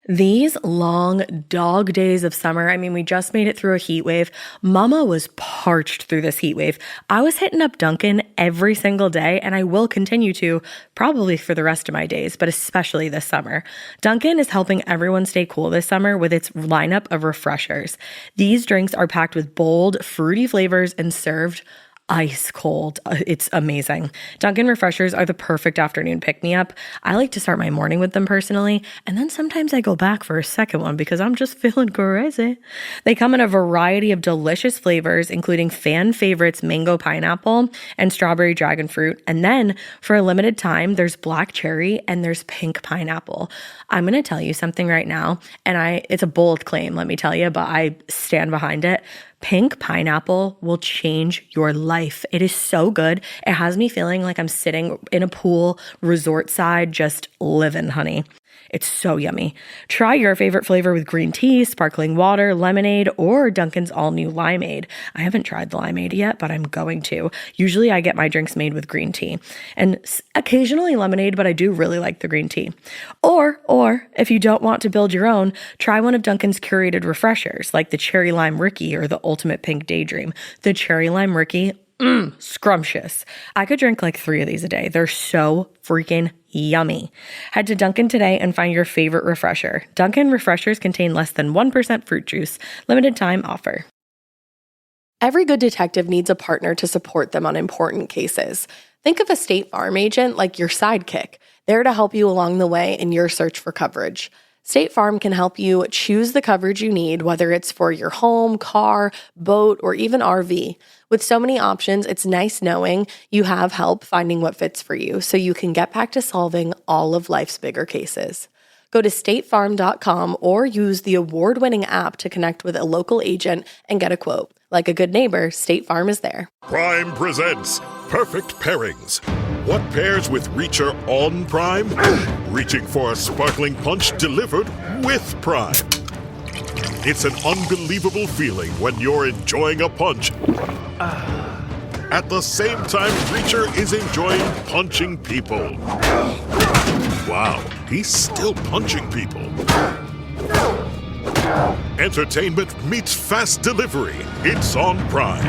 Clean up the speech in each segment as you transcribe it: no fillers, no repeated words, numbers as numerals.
These long dog days of summer, I mean, we just made it through a heat wave. Mama was parched through this heat wave. I was hitting up Dunkin' every single day, and I will continue to probably for the rest of my days, but especially this summer. Dunkin' is helping everyone stay cool this summer with its lineup of refreshers. These drinks are packed with bold, fruity flavors and served ice cold. It's amazing. Dunkin' refreshers are the perfect afternoon pick-me-up. I like to start my morning with them personally, and then sometimes I go back for a second one because I'm just feeling crazy. They come in a variety of delicious flavors, including fan favorites mango pineapple and strawberry dragon fruit. And then for a limited time, there's black cherry and there's pink pineapple. I'm going to tell you something right now, and it's a bold claim, let me tell you, but I stand behind it. Pink pineapple will change your life. It is so good. It has me feeling like I'm sitting in a pool, resort side, just living, honey. It's so yummy. Try your favorite flavor with green tea, sparkling water, lemonade, or Dunkin's all-new limeade. I haven't tried the limeade yet, but I'm going to. Usually I get my drinks made with green tea and occasionally lemonade, but I do really like the green tea. Or if you don't want to build your own, try one of Dunkin's curated refreshers like the Cherry Lime Ricky or the Ultimate Pink Daydream. The Cherry Lime Ricky, scrumptious. I could drink like 3 of these a day. They're so freaking yummy. Head to Dunkin' today and find your favorite refresher. Dunkin' refreshers contain less than 1% fruit juice. Limited time offer. Every good detective needs a partner to support them on important cases. Think of a State Farm agent like your sidekick, there to help you along the way in your search for coverage. State Farm can help you choose the coverage you need, whether it's for your home, car, boat, or even RV. With so many options, it's nice knowing you have help finding what fits for you so you can get back to solving all of life's bigger cases. Go to statefarm.com or use the award-winning app to connect with a local agent and get a quote. Like a good neighbor, State Farm is there. Prime presents Perfect Pairings. What pairs with Reacher on Prime? Reaching for a sparkling punch delivered with Prime. It's an unbelievable feeling when you're enjoying a punch at the same time Reacher is enjoying punching people. Wow, he's still punching people. Entertainment meets fast delivery. It's on Prime.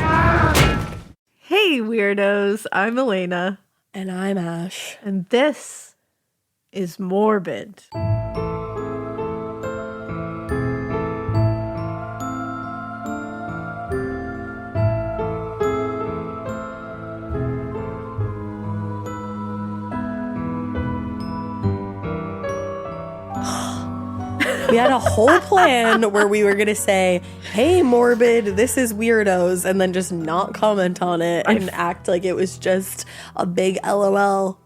Hey, weirdos. I'm Elena. And I'm Ash. And this is Morbid. We had a whole plan where we were going to say, hey, Morbid, this is Weirdos, and then just not comment on it and act like it was just a big LOL.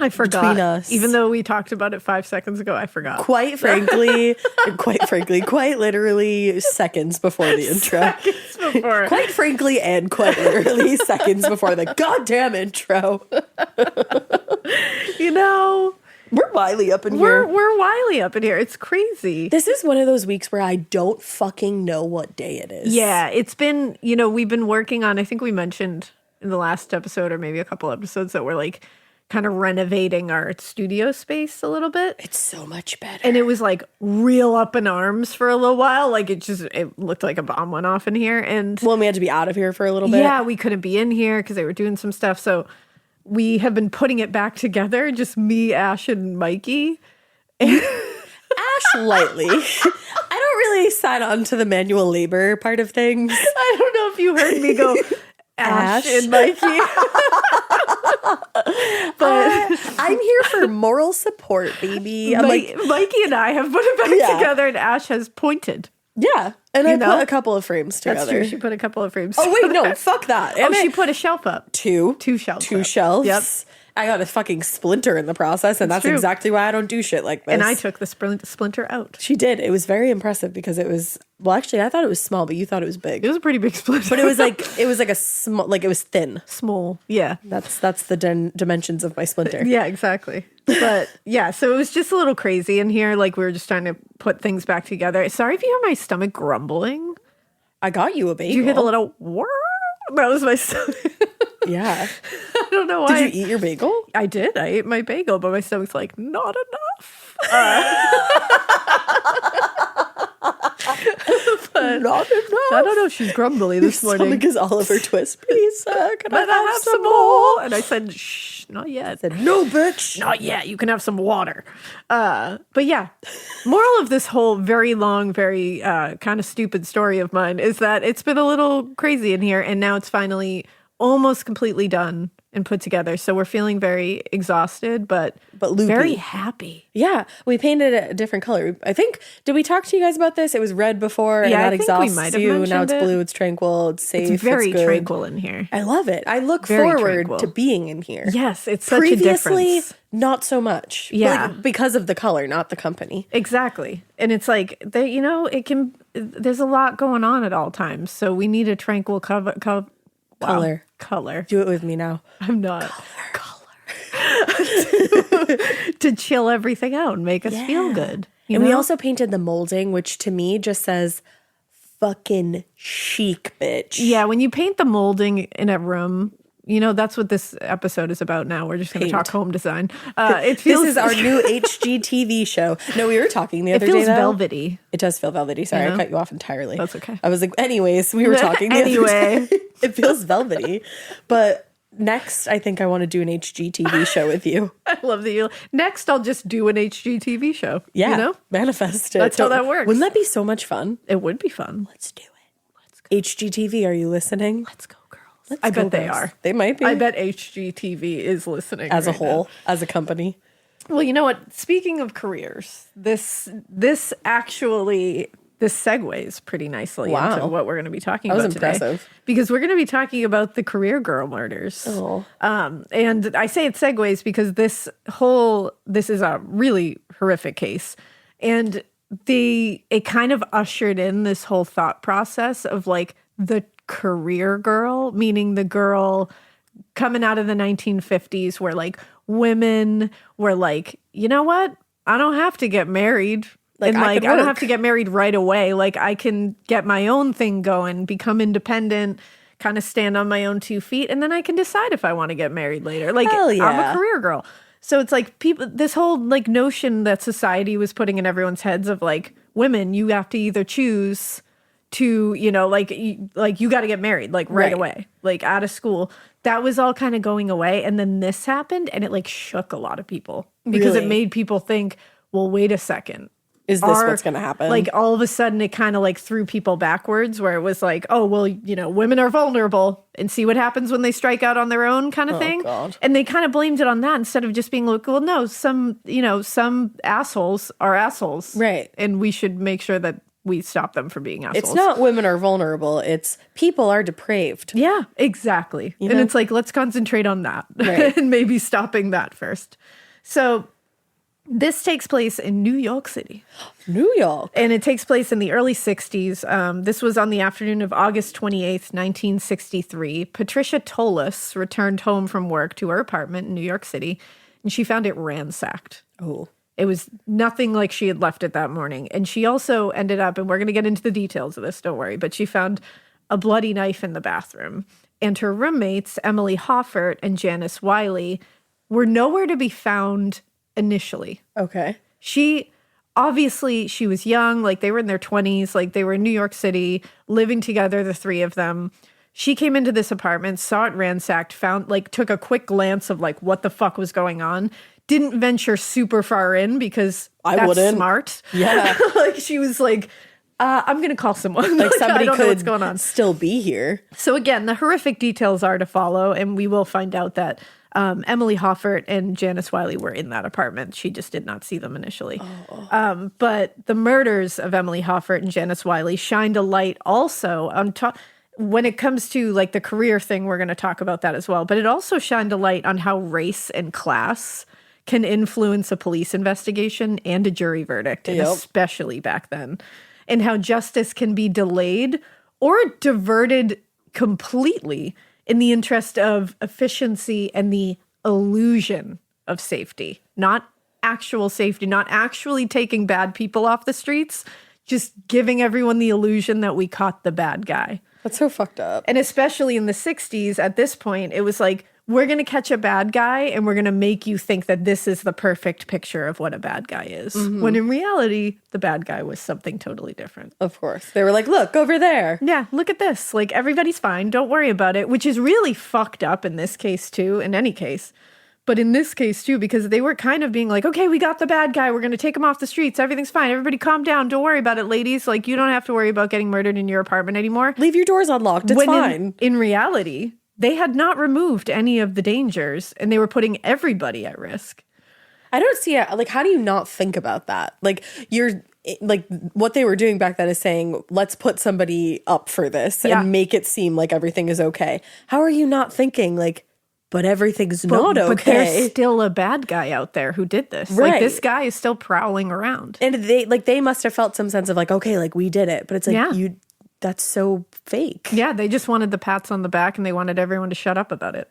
I forgot. Between us. Even though we talked about it 5 seconds ago, I forgot. Quite frankly, quite literally seconds before the intro. Seconds before. Quite frankly and quite literally seconds before the goddamn intro. You know... We're Wylie up in here. We're Wylie up in here. It's crazy. This is one of those weeks where I don't fucking know what day it is. Yeah, it's been, we've been working on, I think we mentioned in the last episode or maybe a couple episodes that we're like kind of renovating our studio space a little bit. It's so much better. And it was like real up in arms for a little while. Like it looked like a bomb went off in here. And well, we had to be out of here for a little bit. Yeah, we couldn't be in here because they were doing some stuff. So we have been putting it back together, just me, Ash, and Mikey. Ash lightly. I don't really sign on to the manual labor part of things. I don't know if you heard me go, Ash and Mikey. But I'm here for moral support, baby. Mikey and I have put it back together, and Ash has pointed. Yeah, and I put a couple of frames together. That's true. She put a couple of frames. Oh wait, no, fuck that. She put a shelf up. Two shelves. Two shelves. Yep. I got a fucking splinter in the process, and that's exactly why I don't do shit like this. And I took the splinter out. She did. It was very impressive because it was, well, actually, I thought it was small, but you thought it was big. It was a pretty big splinter. But it was like a small, like it was thin. Small, yeah. That's the dimensions of my splinter. Yeah, exactly. But yeah, so it was just a little crazy in here. Like we were just trying to put things back together. Sorry if you hear my stomach grumbling. I got you a bagel. Did you hear the little whir? That was my stomach. Yeah. I don't know why. Did you eat your bagel? I did. I ate my bagel, but my stomach's like, not enough. Not enough. I don't know. She's grumbly this morning. Stomach is Oliver Twist pizza. Can But I have some more. And I said, shh, not yet. I said, no, bitch. Not yet. You can have some water. But yeah, moral of this whole very long, very kind of stupid story of mine is that it's been a little crazy in here, and now it's finally almost completely done and put together. So we're feeling very exhausted, but loopy. Very happy. Yeah, we painted it a different color. I think, did we talk to you guys about this? It was red before, and that exhausts you. Now it's blue, it's tranquil, it's safe, It's very good. tranquil in here. I love it. I look Very forward tranquil. to being in here. Yes, it's such a Previously, difference. not so much. Yeah. Because of the color, not the company. Exactly. And it's like, there's a lot going on at all times. So we need a tranquil color. Do it with me now. I'm not. Color. to chill everything out and make us feel good. And we also painted the molding, which to me just says fucking chic, bitch. Yeah, when you paint the molding in a room, that's what this episode is about now. We're just going to talk home design. This is our new HGTV show. No, we were talking the other day. It feels though. velvety. It does feel velvety. Sorry, I cut you off entirely. That's okay. I was like, anyways, we were talking the other day. It feels velvety. But next, I think I want to do an HGTV show with you. I love that you. Next, I'll just do an HGTV show. Yeah, manifest it. That's how that works. Wouldn't that be so much fun? It would be fun. Let's do it. Let's go. HGTV, are you listening? Let's go, girls. I bet they are. They might be. I bet HGTV is listening as a right whole, now. as a company. Well, you know what? Speaking of careers, this segues pretty nicely into what we're going to be talking about today. Impressive. Because we're going to be talking about the career girl murders. Oh. And I say it segues because this is a really horrific case. And it kind of ushered in this whole thought process of like the career girl, meaning the girl coming out of the 1950s where like women were like, you know what? I don't have to get married. Like, I don't have to get married right away. Like I can get my own thing going, become independent, kind of stand on my own 2 feet, and then I can decide if I want to get married later. Like Hell yeah. I'm a career girl. So it's like this whole like notion that society was putting in everyone's heads of like women, you have to either choose to, you got to get married like right away, like out of school. That was all kind of going away. And then this happened and it like shook a lot of people because it made people think, well, wait a second. Is this what's going to happen? Like all of a sudden it kind of like threw people backwards where it was like, oh, well, women are vulnerable and see what happens when they strike out on their own kind of thing. God. And they kind of blamed it on that instead of just being like, well, no, some assholes are assholes. Right. And we should make sure that we stop them from being assholes. It's not women are vulnerable. It's people are depraved. Yeah, exactly. And it's like, let's concentrate on that and maybe stopping that first. So this takes place in New York City. New York. And it takes place in the early 60s. This was on the afternoon of August 28th, 1963. Patricia Tolles returned home from work to her apartment in New York City, and she found it ransacked. Oh. It was nothing like she had left it that morning. And she also ended up, and we're going to get into the details of this, don't worry, but she found a bloody knife in the bathroom. And her roommates, Emily Hoffert and Janice Wylie, were nowhere to be found initially. Okay. She was young, like they were in their 20s, like they were in New York City, living together, the three of them. She came into this apartment, saw it ransacked, took a quick glance of like what the fuck was going on. Didn't venture super far in because that's smart. Yeah. Like she was like, I'm going to call someone. Like somebody I don't could know what's going on. Still be here. So again, the horrific details are to follow, and we will find out that Emily Hoffert and Janice Wylie were in that apartment. She just did not see them initially. Oh. But the murders of Emily Hoffert and Janice Wylie shined a light also on top. When it comes to like the career thing, we're going to talk about that as well. But it also shined a light on how race and class can influence a police investigation and a jury verdict, and especially back then, and how justice can be delayed or diverted completely in the interest of efficiency and the illusion of safety. Not actual safety, not actually taking bad people off the streets, just giving everyone the illusion that we caught the bad guy. That's so fucked up. And especially in the 60s, at this point, it was like, we're going to catch a bad guy and we're going to make you think that this is the perfect picture of what a bad guy is. When in reality, the bad guy was something totally different. Of course. They were like, look, over there. Yeah, look at this. Like, everybody's fine. Don't worry about it, which is really fucked up in this case, too, in any case. But in this case, too, because they were kind of being like, okay, we got the bad guy. We're going to take him off the streets. Everything's fine. Everybody calm down. Don't worry about it, ladies. Like, you don't have to worry about getting murdered in your apartment anymore. Leave your doors unlocked. It's fine. In reality, they had not removed any of the dangers, and they were putting everybody at risk. I don't see it. Like, how do you not think about that? Like, what they were doing back then is saying, let's put somebody up for this and make it seem like everything is okay. How are you not thinking, like, but everything's not okay? But there's still a bad guy out there who did this. Right. Like, this guy is still prowling around. And they must have felt some sense of like, okay, like, we did it. But it's like, that's so fake. Yeah, they just wanted the pats on the back and they wanted everyone to shut up about it.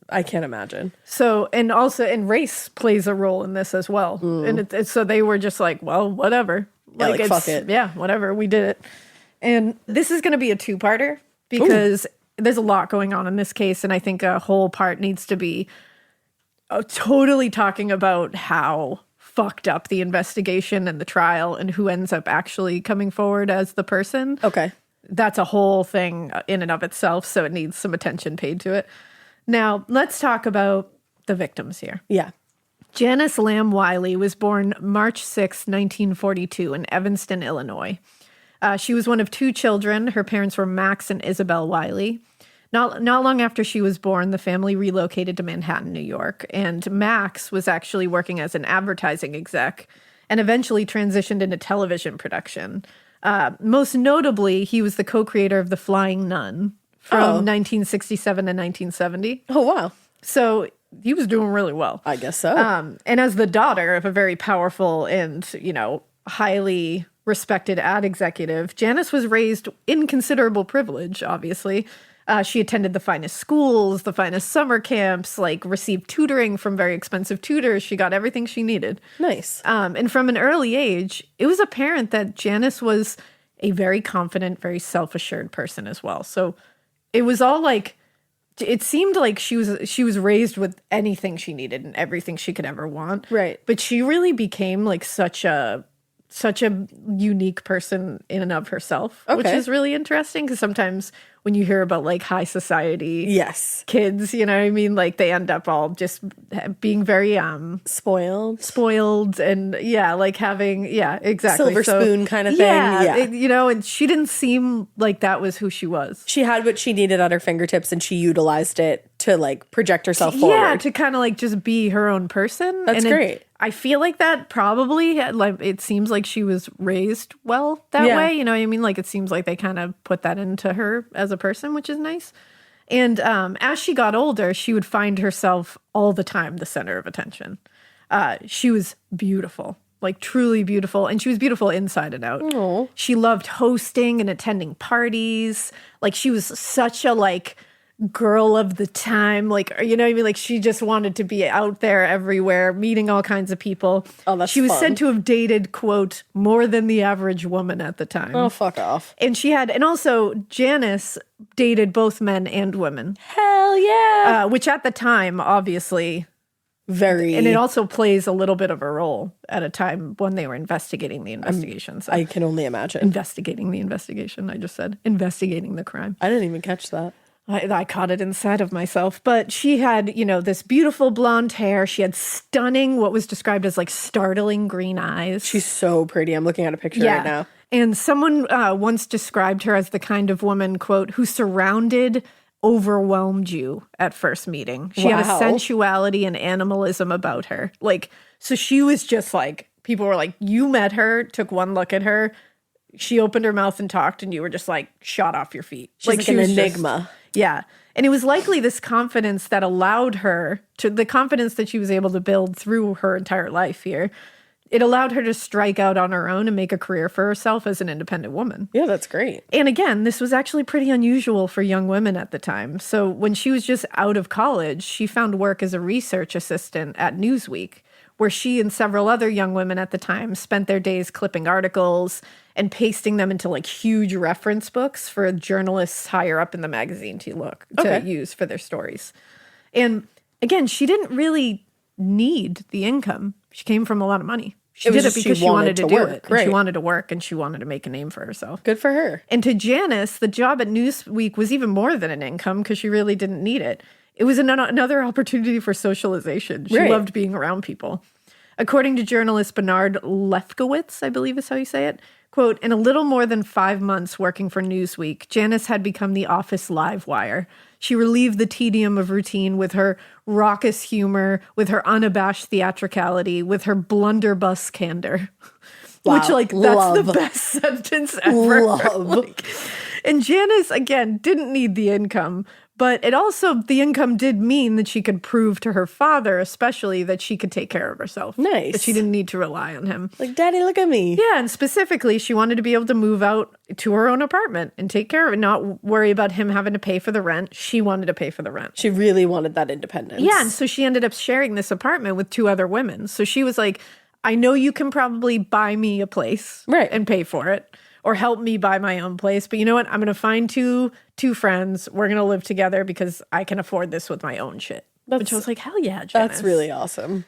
I can't imagine. So, and race plays a role in this as well. And so they were just like, well, whatever. Like fuck it. Yeah, whatever, we did it. And this is going to be a two-parter because there's a lot going on in this case. And I think a whole part needs to be totally talking about how fucked up the investigation and the trial and who ends up actually coming forward as the person. Okay. That's a whole thing in and of itself, so it needs some attention paid to it. Now, let's talk about the victims here. Yeah. Janice Lamb Wylie was born March 6, 1942 in Evanston, Illinois. She was one of two children. Her parents were Max and Isabel Wylie. Not long after she was born, the family relocated to Manhattan, New York, and Max was actually working as an advertising exec and eventually transitioned into television production. Most notably, he was the co-creator of The Flying Nun from 1967 to 1970. Oh, wow. So he was doing really well. I guess so. And as the daughter of a very powerful and, highly respected ad executive, Janice was raised in considerable privilege, obviously. She attended the finest schools, the finest summer camps, received tutoring from very expensive tutors. She got everything she needed. Nice. And from an early age, it was apparent that Janice was a very confident, very self-assured person as well. So it was all it seemed like she was raised with anything she needed and everything she could ever want. Right. But she really became such a unique person in and of herself, which is really interesting because sometimes when you hear about high society kids, you know what I mean? They end up all just being very spoiled and having, exactly. Silver spoon kind of thing. Yeah. And she didn't seem like that was who she was. She had what she needed at her fingertips and she utilized it to project herself forward. Yeah, to kind of just be her own person. That's great. I feel like that probably it seems like she was raised well that way. You know what I mean? It seems like they kind of put that into her as a person, which is nice. And as she got older, she would find herself all the time the center of attention. She was beautiful, truly beautiful. And she was beautiful inside and out. Aww. She loved hosting and attending parties. She was such a girl of the time, you know what I mean? She just wanted to be out there everywhere, meeting all kinds of people. Oh, that's She was fun. said to have dated, quote, more than the average woman at the time. Oh, fuck off. And and also Janice dated both men and women. Hell yeah. Which at the time, obviously, very. and it also plays a little bit of a role at a time when they were investigating the investigation. I can only imagine. Investigating the investigation, I just said. Investigating the crime. I didn't even catch that. I caught it inside of myself. But she had, this beautiful blonde hair. She had stunning, what was described as startling green eyes. She's so pretty. I'm looking at a picture right now. And someone once described her as the kind of woman, quote, who overwhelmed you at first meeting. She had a sensuality and animalism about her. So she was just people were you met her, took one look at her, she opened her mouth and talked, and you were just shot off your feet. She's she an was enigma. Yeah. And it was likely this confidence that allowed her the confidence that she was able to build through her entire life here. It allowed her to strike out on her own and make a career for herself as an independent woman. Yeah, that's great. And again, this was actually pretty unusual for young women at the time. So when she was just out of college, she found work as a research assistant at Newsweek, where she and several other young women at the time spent their days clipping articles and pasting them into huge reference books for journalists higher up in the magazine to use for their stories. And again, she didn't really need the income. She came from a lot of money. She It was did it just because she she wanted wanted to to do work, it. And right. she wanted to work and she wanted to make a name for herself. Good for her. And to Janice, the job at Newsweek was even more than an income because she really didn't need it. It was another opportunity for socialization. She Right. loved being around people. According to journalist Bernard Lefkowitz, I believe is how you say it, quote, in a little more than 5 months working for Newsweek, Janice had become the office live wire. She relieved the tedium of routine with her raucous humor, with her unabashed theatricality, with her blunderbuss candor. Wow. Which, like, that's Love. the best sentence ever. Love. Like, and Janice, again, didn't need the income, but the income did mean that she could prove to her father, especially, that she could take care of herself. Nice. That she didn't need to rely on him. Like, Daddy, look at me. Yeah, and specifically, she wanted to be able to move out to her own apartment and take care of it, not worry about him having to pay for the rent. She wanted to pay for the rent. She really wanted that independence. Yeah, and so she ended up sharing this apartment with 2 other women. So she was like, I know you can probably buy me a place and pay for it or help me buy my own place. But you know what? I'm going to find two friends. We're going to live together because I can afford this with my own shit. Which I was like, hell yeah, Janice. That's really awesome.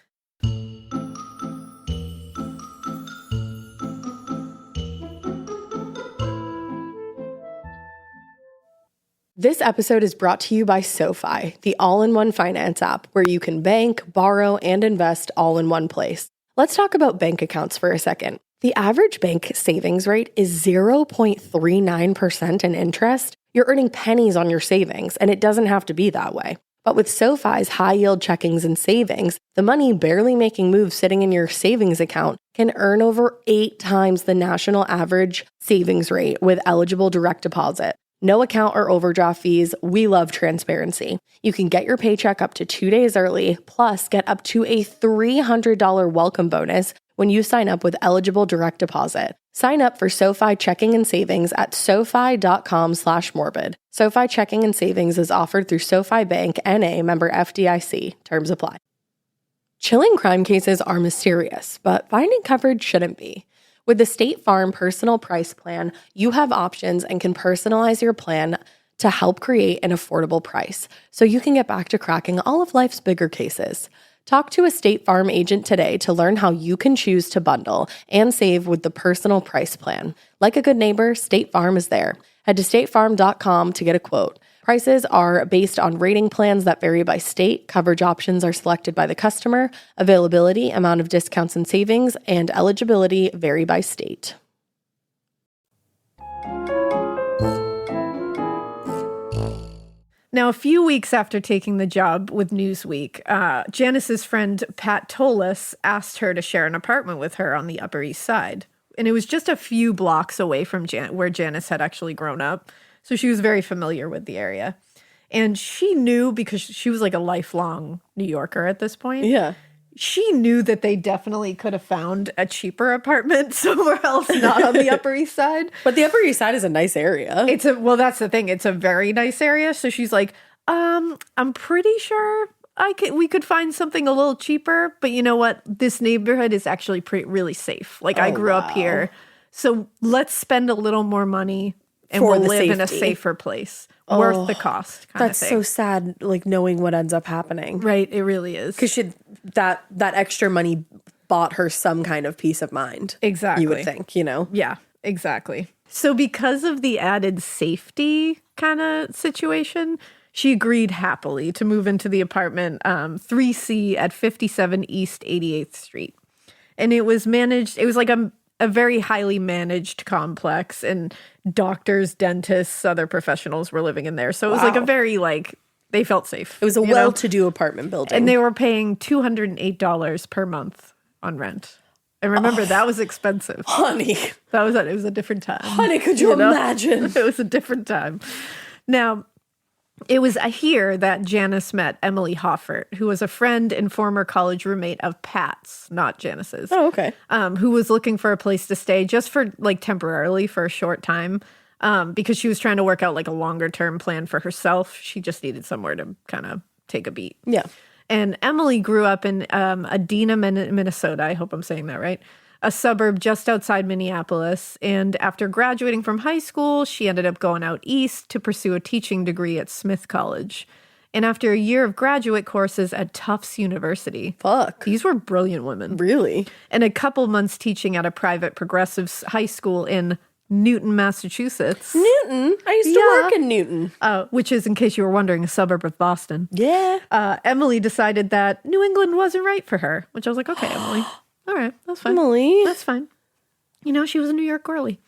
This episode is brought to you by SoFi, the all-in-one finance app where you can bank, borrow, and invest all in one place. Let's talk about bank accounts for a second. The average bank savings rate is 0.39% in interest. You're earning pennies on your savings, and it doesn't have to be that way. But with SoFi's high-yield checkings and savings, the money barely making moves sitting in your savings account can earn over 8 times the national average savings rate with eligible direct deposit. No account or overdraft fees. We love transparency. You can get your paycheck up to 2 days early, plus get up to a $300 welcome bonus when you sign up with eligible direct deposit. Sign up for SoFi checking and savings at SoFi.com/morbid. SoFi checking and savings is offered through SoFi Bank, N.A., member FDIC. Terms apply. Chilling crime cases are mysterious, but finding coverage shouldn't be. With the State Farm Personal Price Plan, you have options and can personalize your plan to help create an affordable price so you can get back to cracking all of life's bigger cases. Talk to a State Farm agent today to learn how you can choose to bundle and save with the Personal Price Plan. Like a good neighbor, State Farm is there. Head to statefarm.com to get a quote. Prices are based on rating plans that vary by state. Coverage options are selected by the customer. Availability, amount of discounts and savings, and eligibility vary by state. Now, a few weeks after taking the job with Newsweek, Janice's friend Pat Tolles asked her to share an apartment with her on the Upper East Side. And it was just a few blocks away from where Janice had actually grown up. So she was very familiar with the area. And she knew, because she was like a lifelong New Yorker at this point. Yeah. She knew that they definitely could have found a cheaper apartment somewhere else, not on the Upper East Side. But the Upper East Side is a nice area. Well, that's the thing. It's a very nice area. So she's like, I'm pretty sure we could find something a little cheaper. But you know what? This neighborhood is actually really safe. Like, I grew up here. So let's spend a little more money and we'll live in a safer place. Worth the cost kind of thing. That's so sad, like, knowing what ends up happening. Right, it really is. Because that extra money bought her some kind of peace of mind. Exactly. You would think, you know? Yeah, exactly. So because of the added safety kind of situation, she agreed happily to move into the apartment 3C at 57 East 88th Street. And it was like a very highly managed complex, and doctors, dentists, other professionals were living in there. So it was like a very, like, they felt safe. It was a well-to-do apartment building. And they were paying $208 per month on rent. And remember, that was expensive. Honey. It was a different time. Honey, could you imagine? It was a different time. Now, it was here that Janice met Emily Hoffert, who was a friend and former college roommate of Pat's, not Janice's. Oh, okay. Who was looking for a place to stay just for, like, temporarily for a short time, because she was trying to work out, like, a longer-term plan for herself. She just needed somewhere to kind of take a beat. Yeah. And Emily grew up in Edina, Minnesota. I hope I'm saying that right. A suburb just outside Minneapolis. And after graduating from high school, she ended up going out east to pursue a teaching degree at Smith College. and after a year of graduate courses at Tufts University. Fuck. These were brilliant women. Really? And a couple months teaching at a private progressive high school in Newton, Massachusetts. Newton? I used to work in Newton. Which is, in case you were wondering, a suburb of Boston. Yeah. Emily decided that New England wasn't right for her, which I was like, okay, Emily. All right, that's fine. Emily. That's fine. You know, she was a New York girly.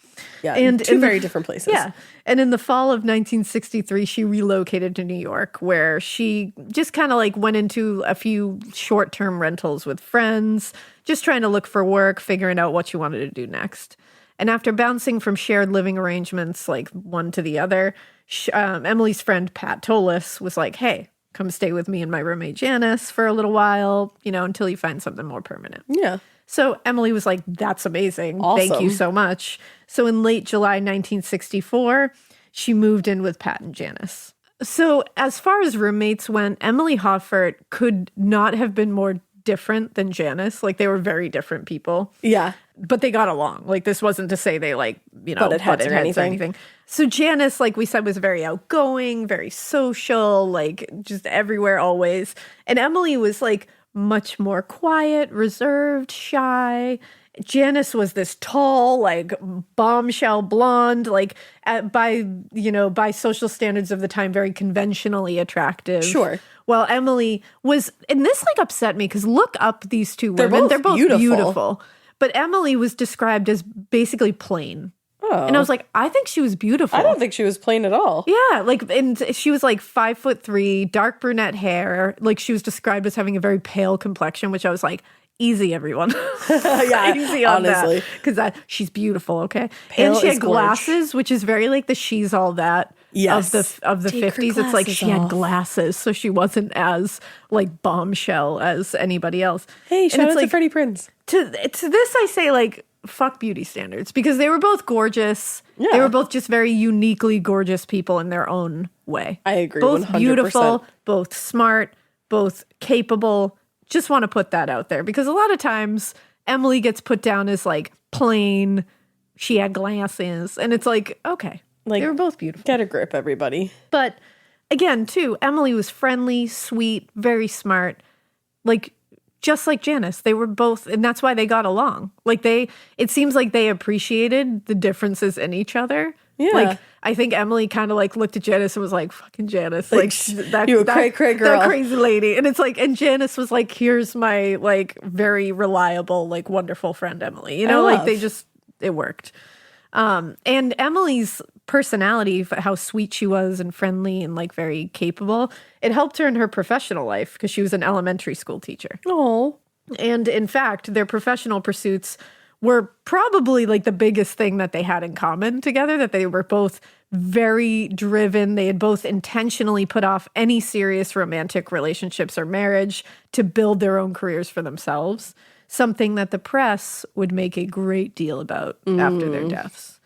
Yeah, and two very different places. Yeah. And in the fall of 1963, she relocated to New York, where she just kind of like went into a few short-term rentals with friends, just trying to look for work, figuring out what she wanted to do next. And after bouncing from shared living arrangements, like one to the other, Emily's friend Pat Tolles was like, hey, come stay with me and my roommate Janice for a little while, you know, until you find something more permanent. Yeah. So Emily was like, that's amazing. Awesome. Thank you so much. So in late July 1964, she moved in with Pat and Janice. So as far as roommates went, Emily Hoffert could not have been more different than Janice. Like, they were very different people. Yeah. But they got along. Like, this wasn't to say they, like, you know, Butted heads or anything. So Janice, like we said, was very outgoing, very social, like just everywhere always. And Emily was like much more quiet, reserved, shy. Janice was this tall, like bombshell blonde, like by social standards of the time, very conventionally attractive. Sure. While Emily was, and this like upset me because look up these two women. They're both beautiful. But Emily was described as basically plain. Oh. And I was like, I think she was beautiful. I don't think she was plain at all. Yeah, like, and she was like 5'3", dark brunette hair. Like, she was described as having a very pale complexion, which I was like, easy, everyone. Yeah, easy on honestly. that. Because she's beautiful, okay? Pale and she is had glasses, which is very like the She's All That Yes. of the Take her 50s. It's like she glasses had off. glasses, so she wasn't as like bombshell as anybody else. Hey, And shout it's out to like, Freddie Prinze. to this I say, like, fuck beauty standards, because they were both gorgeous. Yeah. They were both just very uniquely gorgeous people in their own way. I agree, Both 100%. beautiful, both smart, both capable. Just want to put that out there, because a lot of times Emily gets put down as like plain. She had glasses, and it's like, okay, Like, they were both beautiful. Get a grip, everybody. But again, too, Emily was friendly, sweet, very smart, like just like Janice. They were both, and that's why they got along. Like, it seems like they appreciated the differences in each other. Yeah. Like, I think Emily kind of like looked at Janice and was like, fucking Janice. Like, you a cray-cray girl. That crazy lady. And it's like, and Janice was like, here's my like very reliable, like wonderful friend Emily. You know, like it worked. And Emily's personality, how sweet she was and friendly and like very capable, it helped her in her professional life because she was an elementary school teacher. Oh. And in fact, their professional pursuits were probably like the biggest thing that they had in common together, that they were both very driven. They had both intentionally put off any serious romantic relationships or marriage to build their own careers for themselves, something that the press would make a great deal about after their deaths.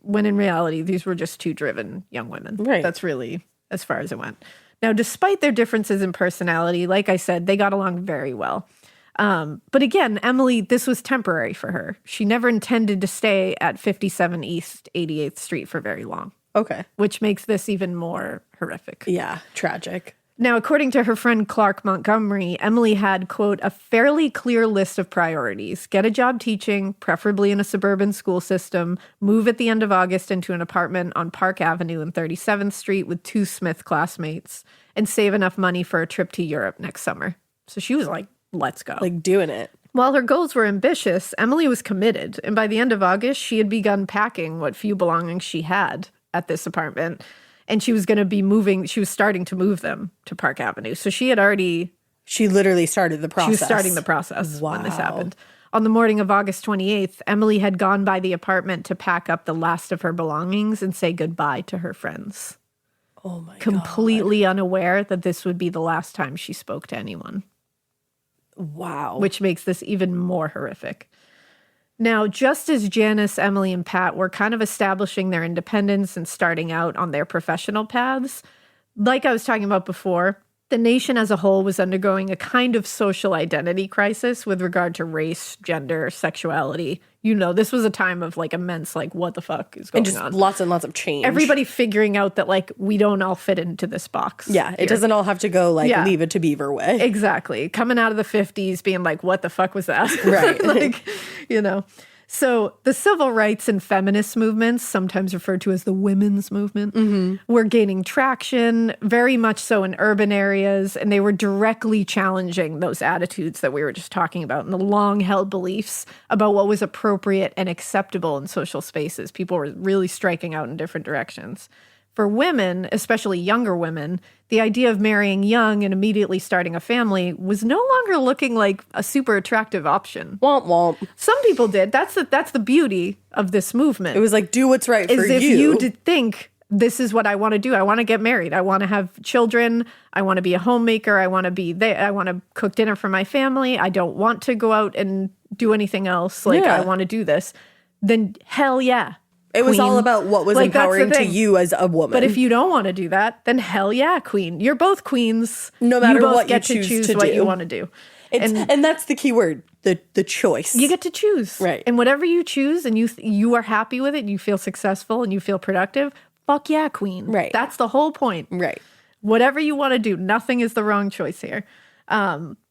When in reality, these were just two driven young women. Right. That's really as far as it went. Now, despite their differences in personality, like I said, they got along very well. But again, Emily, this was temporary for her. She never intended to stay at 57 East 88th Street for very long. Okay. Which makes this even more horrific. Yeah. Tragic. Now, according to her friend Clark Montgomery, Emily had, quote, a fairly clear list of priorities. Get a job teaching, preferably in a suburban school system, move at the end of August into an apartment on Park Avenue and 37th Street with 2 Smith classmates, and save enough money for a trip to Europe next summer. So she was like, let's go. Like, doing it. While her goals were ambitious, Emily was committed, and by the end of August, she had begun packing what few belongings she had at this apartment, and she was going to be moving. She was starting to move them to Park Avenue. So she literally started the process. She was starting the process when this Wow. happened. On the morning of August 28th, Emily had gone by the apartment to pack up the last of her belongings and say goodbye to her friends, Oh my God. completely unaware that this would be the last time she spoke to anyone. Wow. Which makes this even more horrific. Now, just as Janice, Emily, and Pat were kind of establishing their independence and starting out on their professional paths, like I was talking about before, The nation as a whole was undergoing a kind of social identity crisis with regard to race, gender, sexuality. You know, this was a time of like immense, like, what the fuck is going And just on? lots and lots of change. Everybody figuring out that like we don't all fit into this box. Yeah, here. it doesn't all have to go like Yeah. Leave It to Beaver way. Exactly. Coming out of the 50s being like, what the fuck was that? Right. Like, you know. So the civil rights and feminist movements, sometimes referred to as the women's movement, were gaining traction, very much so in urban areas, and they were directly challenging those attitudes that we were just talking about and the long-held beliefs about what was appropriate and acceptable in social spaces. People were really striking out in different directions. For women, especially younger women, the idea of marrying young and immediately starting a family was no longer looking like a super attractive option. Womp womp. Some people did. That's the beauty of this movement. It was like, do what's right for is if you. you did think, this is what I want to do. I want to get married. I want to have children. I want to be a homemaker. I want to be there. I want to cook dinner for my family. I don't want to go out and do anything else. Like, Yeah. I want to do this. Then hell yeah. It was all queen. about what was Like, that's the empowering to thing. you as a woman. But if you don't want to do that, then hell yeah, queen. You're both queens. No matter you both what you get choose to choose to what do. you want to do. and that's the key word, the choice. You get to choose. Right. And whatever you choose and you are happy with it, and you feel successful and you feel productive, fuck yeah, queen. Right. That's the whole point. Right. Whatever you want to do, nothing is the wrong choice here.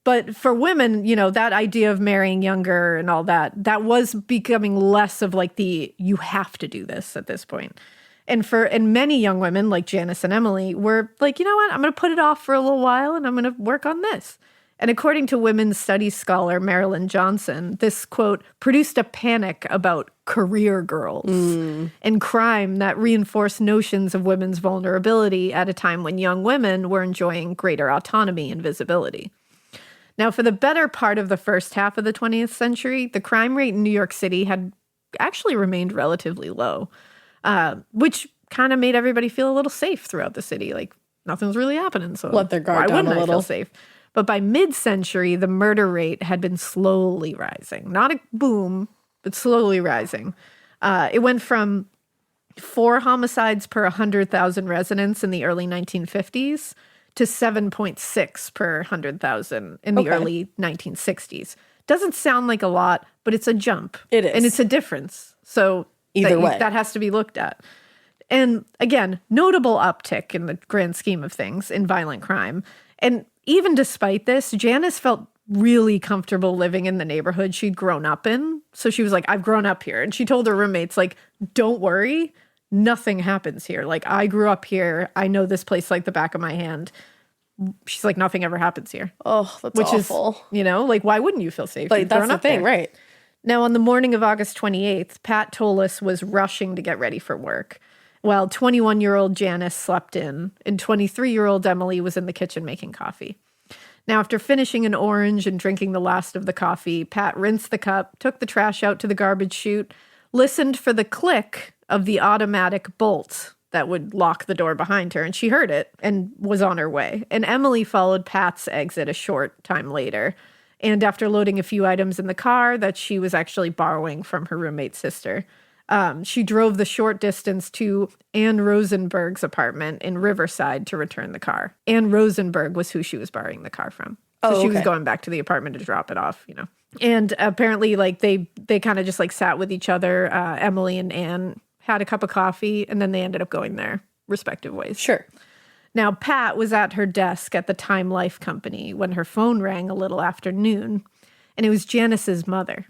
But for women, you know, that idea of marrying younger and all that was becoming less of like the you have to do this at this point. And many young women like Janice and Emily were like, you know what, I'm going to put it off for a little while and I'm going to work on this. And according to women's studies scholar Marilyn Johnson, this quote produced a panic about career girls and crime that reinforced notions of women's vulnerability at a time when young women were enjoying greater autonomy and visibility. Now, for the better part of the first half of the 20th century, the crime rate in New York City had actually remained relatively low, which kind of made everybody feel a little safe throughout the city. Like, nothing's really happening, so Let their guard why down wouldn't a I feel little. safe? But by mid-century, the murder rate had been slowly rising. Not a boom, but slowly rising. It went from 4 homicides per 100,000 residents in the early 1950s to 7.6 per 100,000 in the early 1960s. Doesn't sound like a lot, but it's a jump. It is. And it's a difference. So Either way. that has to be looked at. And again, notable uptick in the grand scheme of things in violent crime. And even despite this, Janice felt really comfortable living in the neighborhood she'd grown up in. So she was like, I've grown up here. And she told her roommates, like, don't worry, nothing happens here. Like, I grew up here. I know this place like the back of my hand. She's like, nothing ever happens here. Oh, that's Which awful. is, you know, like, why wouldn't you feel safe? But You've that's grown the up thing, there. right? Now, on the morning of August 28th, Pat Tolles was rushing to get ready for work, while 21-year-old Janice slept in, and 23-year-old Emily was in the kitchen making coffee. Now, after finishing an orange and drinking the last of the coffee, Pat rinsed the cup, took the trash out to the garbage chute, listened for the click of the automatic bolt that would lock the door behind her, and she heard it and was on her way. And Emily followed Pat's exit a short time later. And after loading a few items in the car that she was actually borrowing from her roommate's sister, she drove the short distance to Ann Rosenberg's apartment in Riverside to return the car. Ann Rosenberg was who she was borrowing the car from. So she was going back to the apartment to drop it off, you know. And apparently, like, they kind of just, like, sat with each other. Emily and Ann had a cup of coffee, and then they ended up going their respective ways. Sure. Now, Pat was at her desk at the Time Life Company when her phone rang a little after noon, and it was Janice's mother.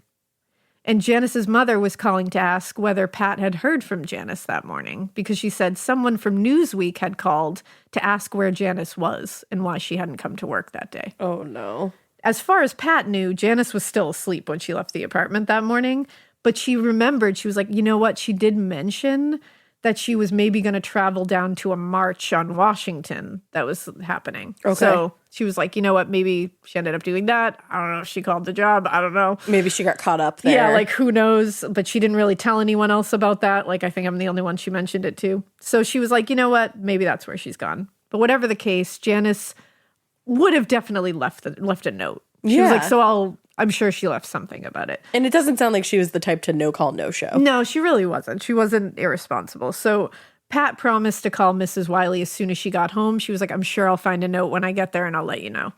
And Janice's mother was calling to ask whether Pat had heard from Janice that morning, because she said someone from Newsweek had called to ask where Janice was and why she hadn't come to work that day. Oh, no. As far as Pat knew, Janice was still asleep when she left the apartment that morning, but she remembered, she was like, you know what, she did mention that she was maybe going to travel down to a march on Washington that was happening. Okay. So she was like, you know what, maybe she ended up doing that. I don't know if she called the job. I don't know. Maybe she got caught up there. Yeah, like, who knows? But she didn't really tell anyone else about that. Like, I think I'm the only one she mentioned it to. So she was like, you know what, maybe that's where she's gone. But whatever the case, Janice would have definitely left a note. She was like, so I'm sure she left something about it. And it doesn't sound like she was the type to no call, no show. No, she really wasn't. She wasn't irresponsible. So Pat promised to call Mrs. Wylie as soon as she got home. She was like, I'm sure I'll find a note when I get there and I'll let you know.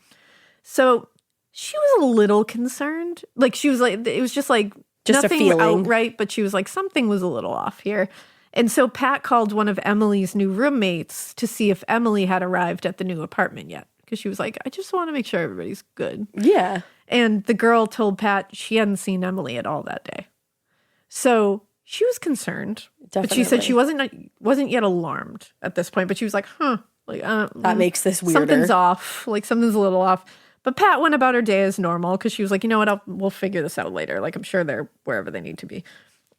So she was a little concerned. Like, she was like, it was just like, just nothing a feeling. outright, but she was like, something was a little off here. And so Pat called one of Emily's new roommates to see if Emily had arrived at the new apartment yet. Because she was like, I just want to make sure everybody's good. Yeah. And the girl told Pat she hadn't seen Emily at all that day. So she was concerned. Definitely. But she said she wasn't yet alarmed at this point. But she was like, like that makes this weirder. Something's off. Like, something's a little off. But Pat went about her day as normal because she was like, you know what, we'll figure this out later. Like, I'm sure they're wherever they need to be.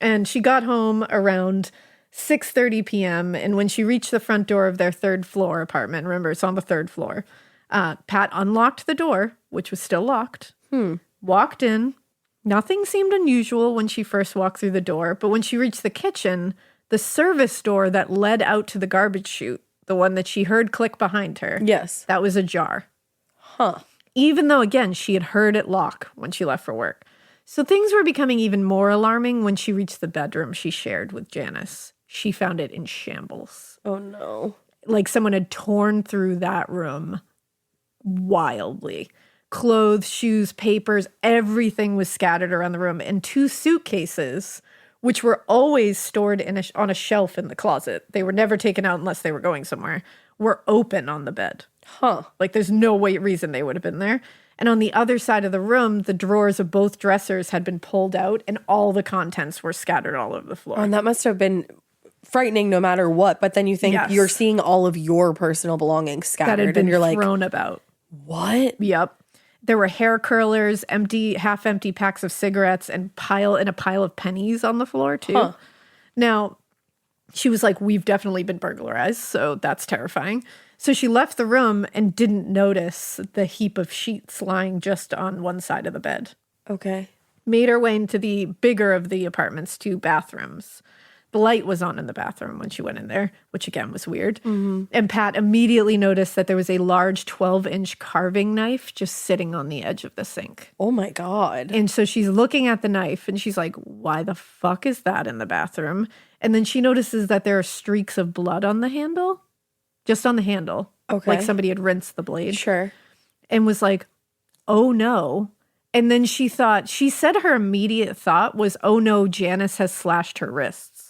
And she got home around 6:30 p.m. And when she reached the front door of their third floor apartment, remember, it's on the third floor, Pat unlocked the door, which was still locked, walked in. Nothing seemed unusual when she first walked through the door, but when she reached the kitchen, the service door that led out to the garbage chute, the one that she heard click behind her, yes, that was ajar. Huh. Even though, again, she had heard it lock when she left for work. So things were becoming even more alarming when she reached the bedroom she shared with Janice. She found it in shambles. Oh, no. Like someone had torn through that room wildly. Clothes, shoes, papers, everything was scattered around the room. And 2 suitcases, which were always stored on a shelf in the closet, they were never taken out unless they were going somewhere, were open on the bed. Huh. Like, there's no reason they would have been there. And on the other side of the room, the drawers of both dressers had been pulled out and all the contents were scattered all over the floor. And that must have been frightening no matter what. But then you think you're seeing all of your personal belongings scattered. That had been and you're like, thrown about. What? Yep. There were hair curlers, half-empty packs of cigarettes, and a pile of pennies on the floor, too. Huh. Now, she was like, we've definitely been burglarized, so that's terrifying. So she left the room and didn't notice the heap of sheets lying just on one side of the bed. Okay. Made her way into the bigger of the apartment's 2 bathrooms. The light was on in the bathroom when she went in there, which again was weird. Mm-hmm. And Pat immediately noticed that there was a large 12-inch carving knife just sitting on the edge of the sink. Oh my God. And so she's looking at the knife and she's like, why the fuck is that in the bathroom? And then she notices that there are streaks of blood on the handle, just on the handle. Okay. Like somebody had rinsed the blade. Sure. And was like, oh no. And then she said her immediate thought was, oh no, Janice has slashed her wrists.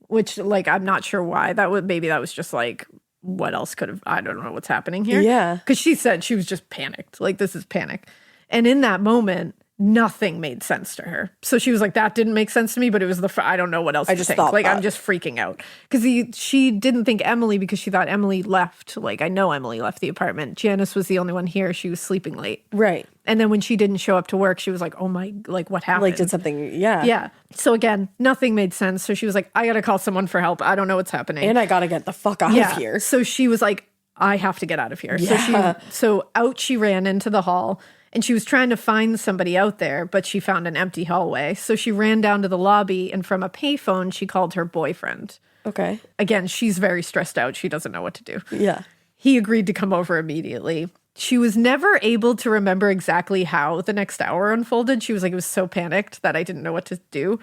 Which, like, I'm not sure why. Maybe that was just like, what else could have, I don't know what's happening here. Yeah. Because she said she was just panicked. Like, this is panic. And in that moment, nothing made sense to her. So she was like, that didn't make sense to me, but it was I don't know what else to just think. thought Like, that. I'm just freaking out. Because she didn't think Emily because she thought Emily left. Like, I know Emily left the apartment. Janice was the only one here. She was sleeping late. Right. And then when she didn't show up to work, she was like, oh my, like, what happened? Like, did something, yeah. Yeah. So again, nothing made sense. So she was like, I got to call someone for help. I don't know what's happening. And I got to get the fuck out of here. So she was like, I have to get out of here. Yeah. So out she ran into the hall and she was trying to find somebody out there, but she found an empty hallway. So she ran down to the lobby and from a payphone, she called her boyfriend. Okay. Again, she's very stressed out. She doesn't know what to do. Yeah. He agreed to come over immediately. She was never able to remember exactly how the next hour unfolded. She was like, it was so panicked that I didn't know what to do.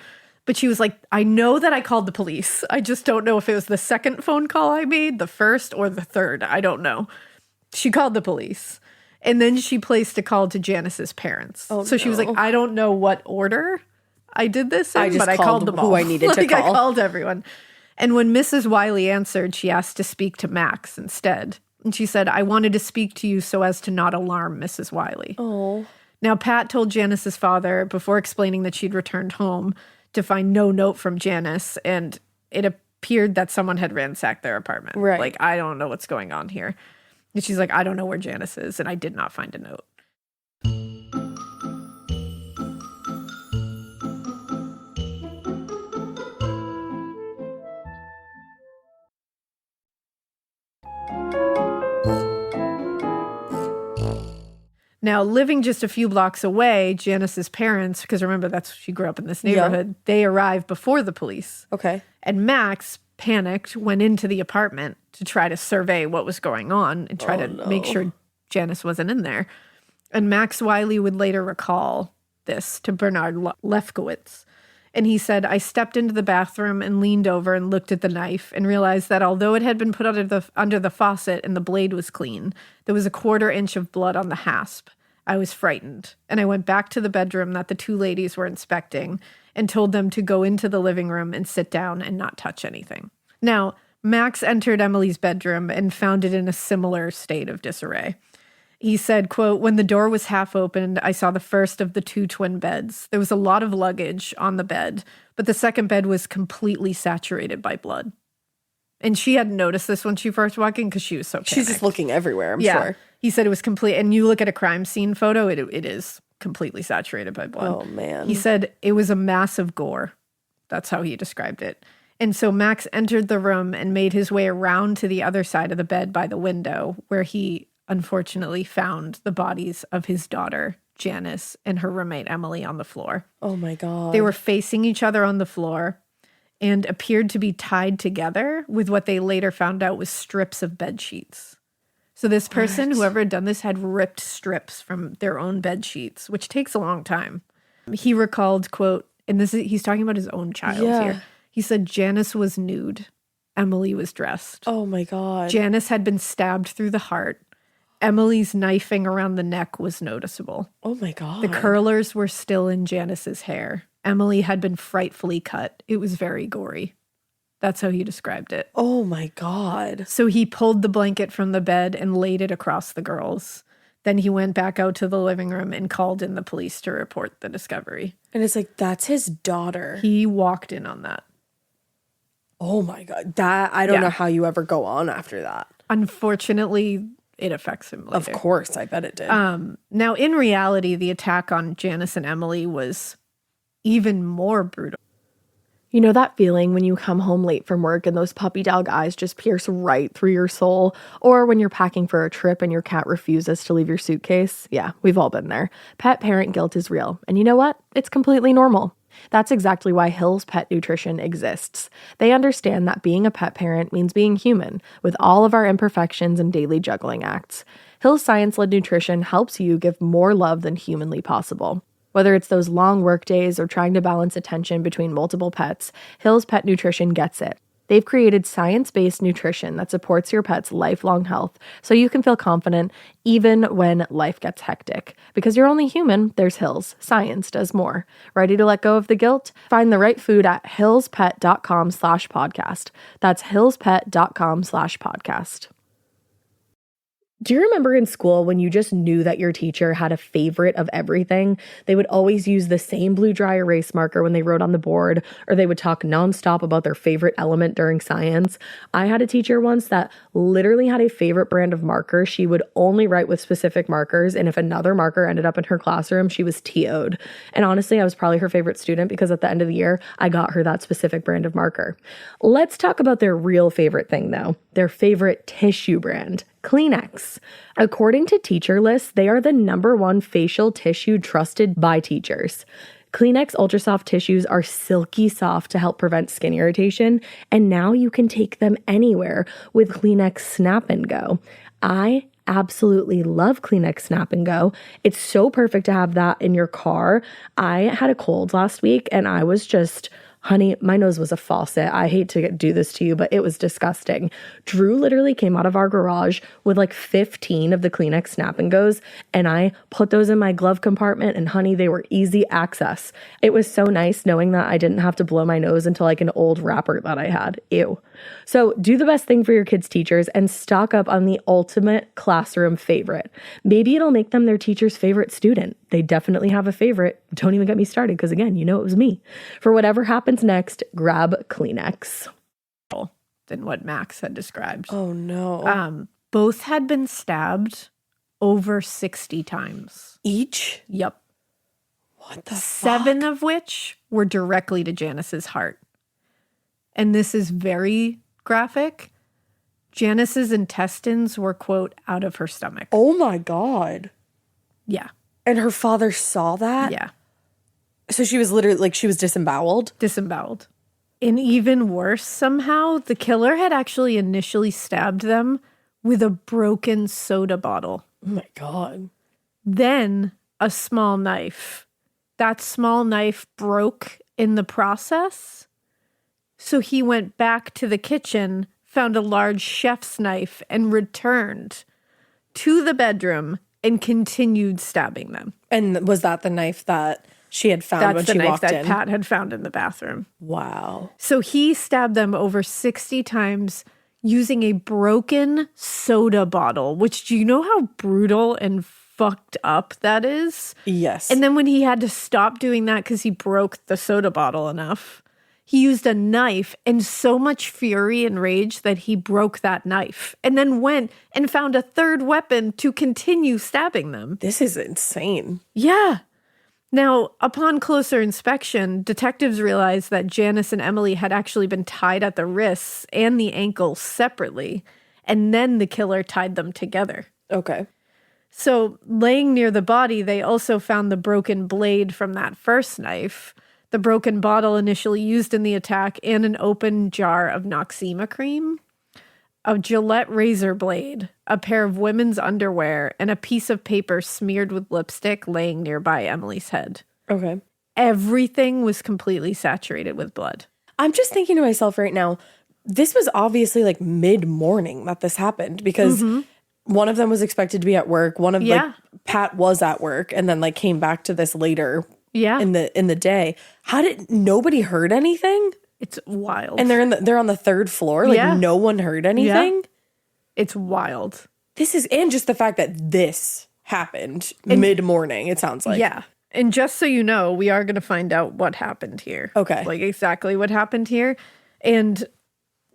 But she was like, I know that I called the police. I just don't know if it was the second phone call I made, the first or the third. I don't know. She called the police. And then she placed a call to Janice's parents. Oh, so she was like, I don't know what order I did this in, but I called them all. who I needed to call. I called everyone. And when Mrs. Wylie answered, she asked to speak to Max instead. And she said, I wanted to speak to you so as to not alarm Mrs. Wylie. Oh. Now, Pat told Janice's father, before explaining that she'd returned home, to find no note from Janice. And it appeared that someone had ransacked their apartment. Right. Like, I don't know what's going on here. And she's like, I don't know where Janice is. And I did not find a note. Now, living just a few blocks away, Janice's parents, because remember, she grew up in this neighborhood, they arrived before the police. Okay. And Max, panicked, went into the apartment to try to survey what was going on and try to make sure Janice wasn't in there. And Max Wylie would later recall this to Bernard Lefkowitz. And he said, I stepped into the bathroom and leaned over and looked at the knife and realized that although it had been put under the faucet and the blade was clean, there was a 1/4 inch of blood on the hasp. I was frightened, and I went back to the bedroom that the 2 ladies were inspecting and told them to go into the living room and sit down and not touch anything. Now, Max entered Emily's bedroom and found it in a similar state of disarray. He said, quote, when the door was half opened, I saw the first of the 2 twin beds. There was a lot of luggage on the bed, but the second bed was completely saturated by blood. And she hadn't noticed this when she first walked in because she was so panicked. She's just looking everywhere, I'm sure. He said it was complete. And you look at a crime scene photo, it is completely saturated by blood. Oh, man. He said it was a mass of gore. That's how he described it. And so Max entered the room and made his way around to the other side of the bed by the window, where he unfortunately found the bodies of his daughter, Janice, and her roommate, Emily, on the floor. Oh, my God. They were facing each other on the floor and appeared to be tied together with what they later found out was strips of bed sheets. So this person, whoever had done this, had ripped strips from their own bed sheets, which takes a long time. He recalled, quote, and he's talking about his own child here. He said, Janice was nude. Emily was dressed. Oh, my God. Janice had been stabbed through the heart. Emily's knifing around the neck was noticeable. Oh, my God. The curlers were still in Janice's hair. Emily had been frightfully cut. It was very gory. That's how he described it. Oh, my God. So he pulled the blanket from the bed and laid it across the girls. Then he went back out to the living room and called in the police to report the discovery. And it's like, that's his daughter. He walked in on that. Oh, my God. I don't know how you ever go on after that. Unfortunately, it affects him later. Of course, I bet it did. Now, in reality, the attack on Janice and Emily was even more brutal. You know that feeling when you come home late from work and those puppy dog eyes just pierce right through your soul? Or when you're packing for a trip and your cat refuses to leave your suitcase? Yeah, we've all been there. Pet parent guilt is real. And you know what? It's completely normal. That's exactly why Hill's Pet Nutrition exists. They understand that being a pet parent means being human, with all of our imperfections and daily juggling acts. Hill's science-led nutrition helps you give more love than humanly possible. Whether it's those long work days or trying to balance attention between multiple pets, Hill's Pet Nutrition gets it. They've created science-based nutrition that supports your pet's lifelong health so you can feel confident even when life gets hectic. Because you're only human, there's Hill's. Science does more. Ready to let go of the guilt? Find the right food at hillspet.com/podcast. That's hillspet.com/podcast. Do you remember in school when you just knew that your teacher had a favorite of everything? They would always use the same blue dry erase marker when they wrote on the board, or they would talk nonstop about their favorite element during science. I had a teacher once that literally had a favorite brand of marker. She would only write with specific markers, and if another marker ended up in her classroom, she was TO'd. And honestly, I was probably her favorite student because at the end of the year, I got her that specific brand of marker. Let's talk about their real favorite thing though, their favorite tissue brand. Kleenex. According to Teacher List, they are the #1 facial tissue trusted by teachers. Kleenex Ultra Soft tissues are silky soft to help prevent skin irritation, and now you can take them anywhere with Kleenex Snap and Go. I absolutely love Kleenex Snap and Go. It's so perfect to have that in your car. I had a cold last week and I was just, honey, my nose was a faucet. I hate to do this to you, but it was disgusting. Drew literally came out of our garage with like 15 of the Kleenex Snap and Goes, and I put those in my glove compartment, and honey, they were easy access. It was so nice knowing that I didn't have to blow my nose into like an old wrapper that I had. Ew. So do the best thing for your kids' teachers and stock up on the ultimate classroom favorite. Maybe it'll make them their teacher's favorite student. They definitely have a favorite. Don't even get me started because again, you know it was me. For whatever happens next, grab Kleenex. Than what Max had described. Oh, no. Both had been stabbed over 60 times. Each? Yep. What the 7 fuck? of which were directly to Janice's heart. And this is very graphic. Janice's intestines were, quote, out of her stomach. Oh, my God. Yeah. And her father saw that? Yeah. So she was literally, like, she was disemboweled? Disemboweled. And even worse, somehow, the killer had actually initially stabbed them with a broken soda bottle. Oh, my God. Then a small knife. that small knife broke in the process. So he went back to the kitchen, found a large chef's knife, and returned to the bedroom and continued stabbing them. And was that the knife that she had found when she walked in? That's the knife that Pat had found in the bathroom. Wow. So he stabbed them over 60 times using a broken soda bottle, which, do you know how brutal and fucked up that is? Yes. And then when he had to stop doing that because he broke the soda bottle enough, he used a knife and so much fury and rage that he broke that knife and then went and found a third weapon to continue stabbing them. This is insane. Yeah. Now, upon closer inspection, detectives realized that Janice and Emily had actually been tied at the wrists and the ankles separately, and then the killer tied them together. Okay. So, laying near the body, they also found the broken blade from that first knife, the broken bottle initially used in the attack, and an open jar of Noxema cream, a Gillette razor blade, a pair of women's underwear, and a piece of paper smeared with lipstick laying nearby Emily's head. Okay. Everything was completely saturated with blood. I'm just thinking to myself right now, this was obviously like mid-morning that this happened because one of them was expected to be at work. One of like Pat was at work and then like came back to this later in the day. How did nobody heard anything? It's wild. And they're on the third floor. Like no one heard anything. Yeah. It's wild. This is, and just the fact that this happened mid-morning, it sounds like. Yeah. And just so you know, we are going to find out what happened here. Okay. Like exactly what happened here. And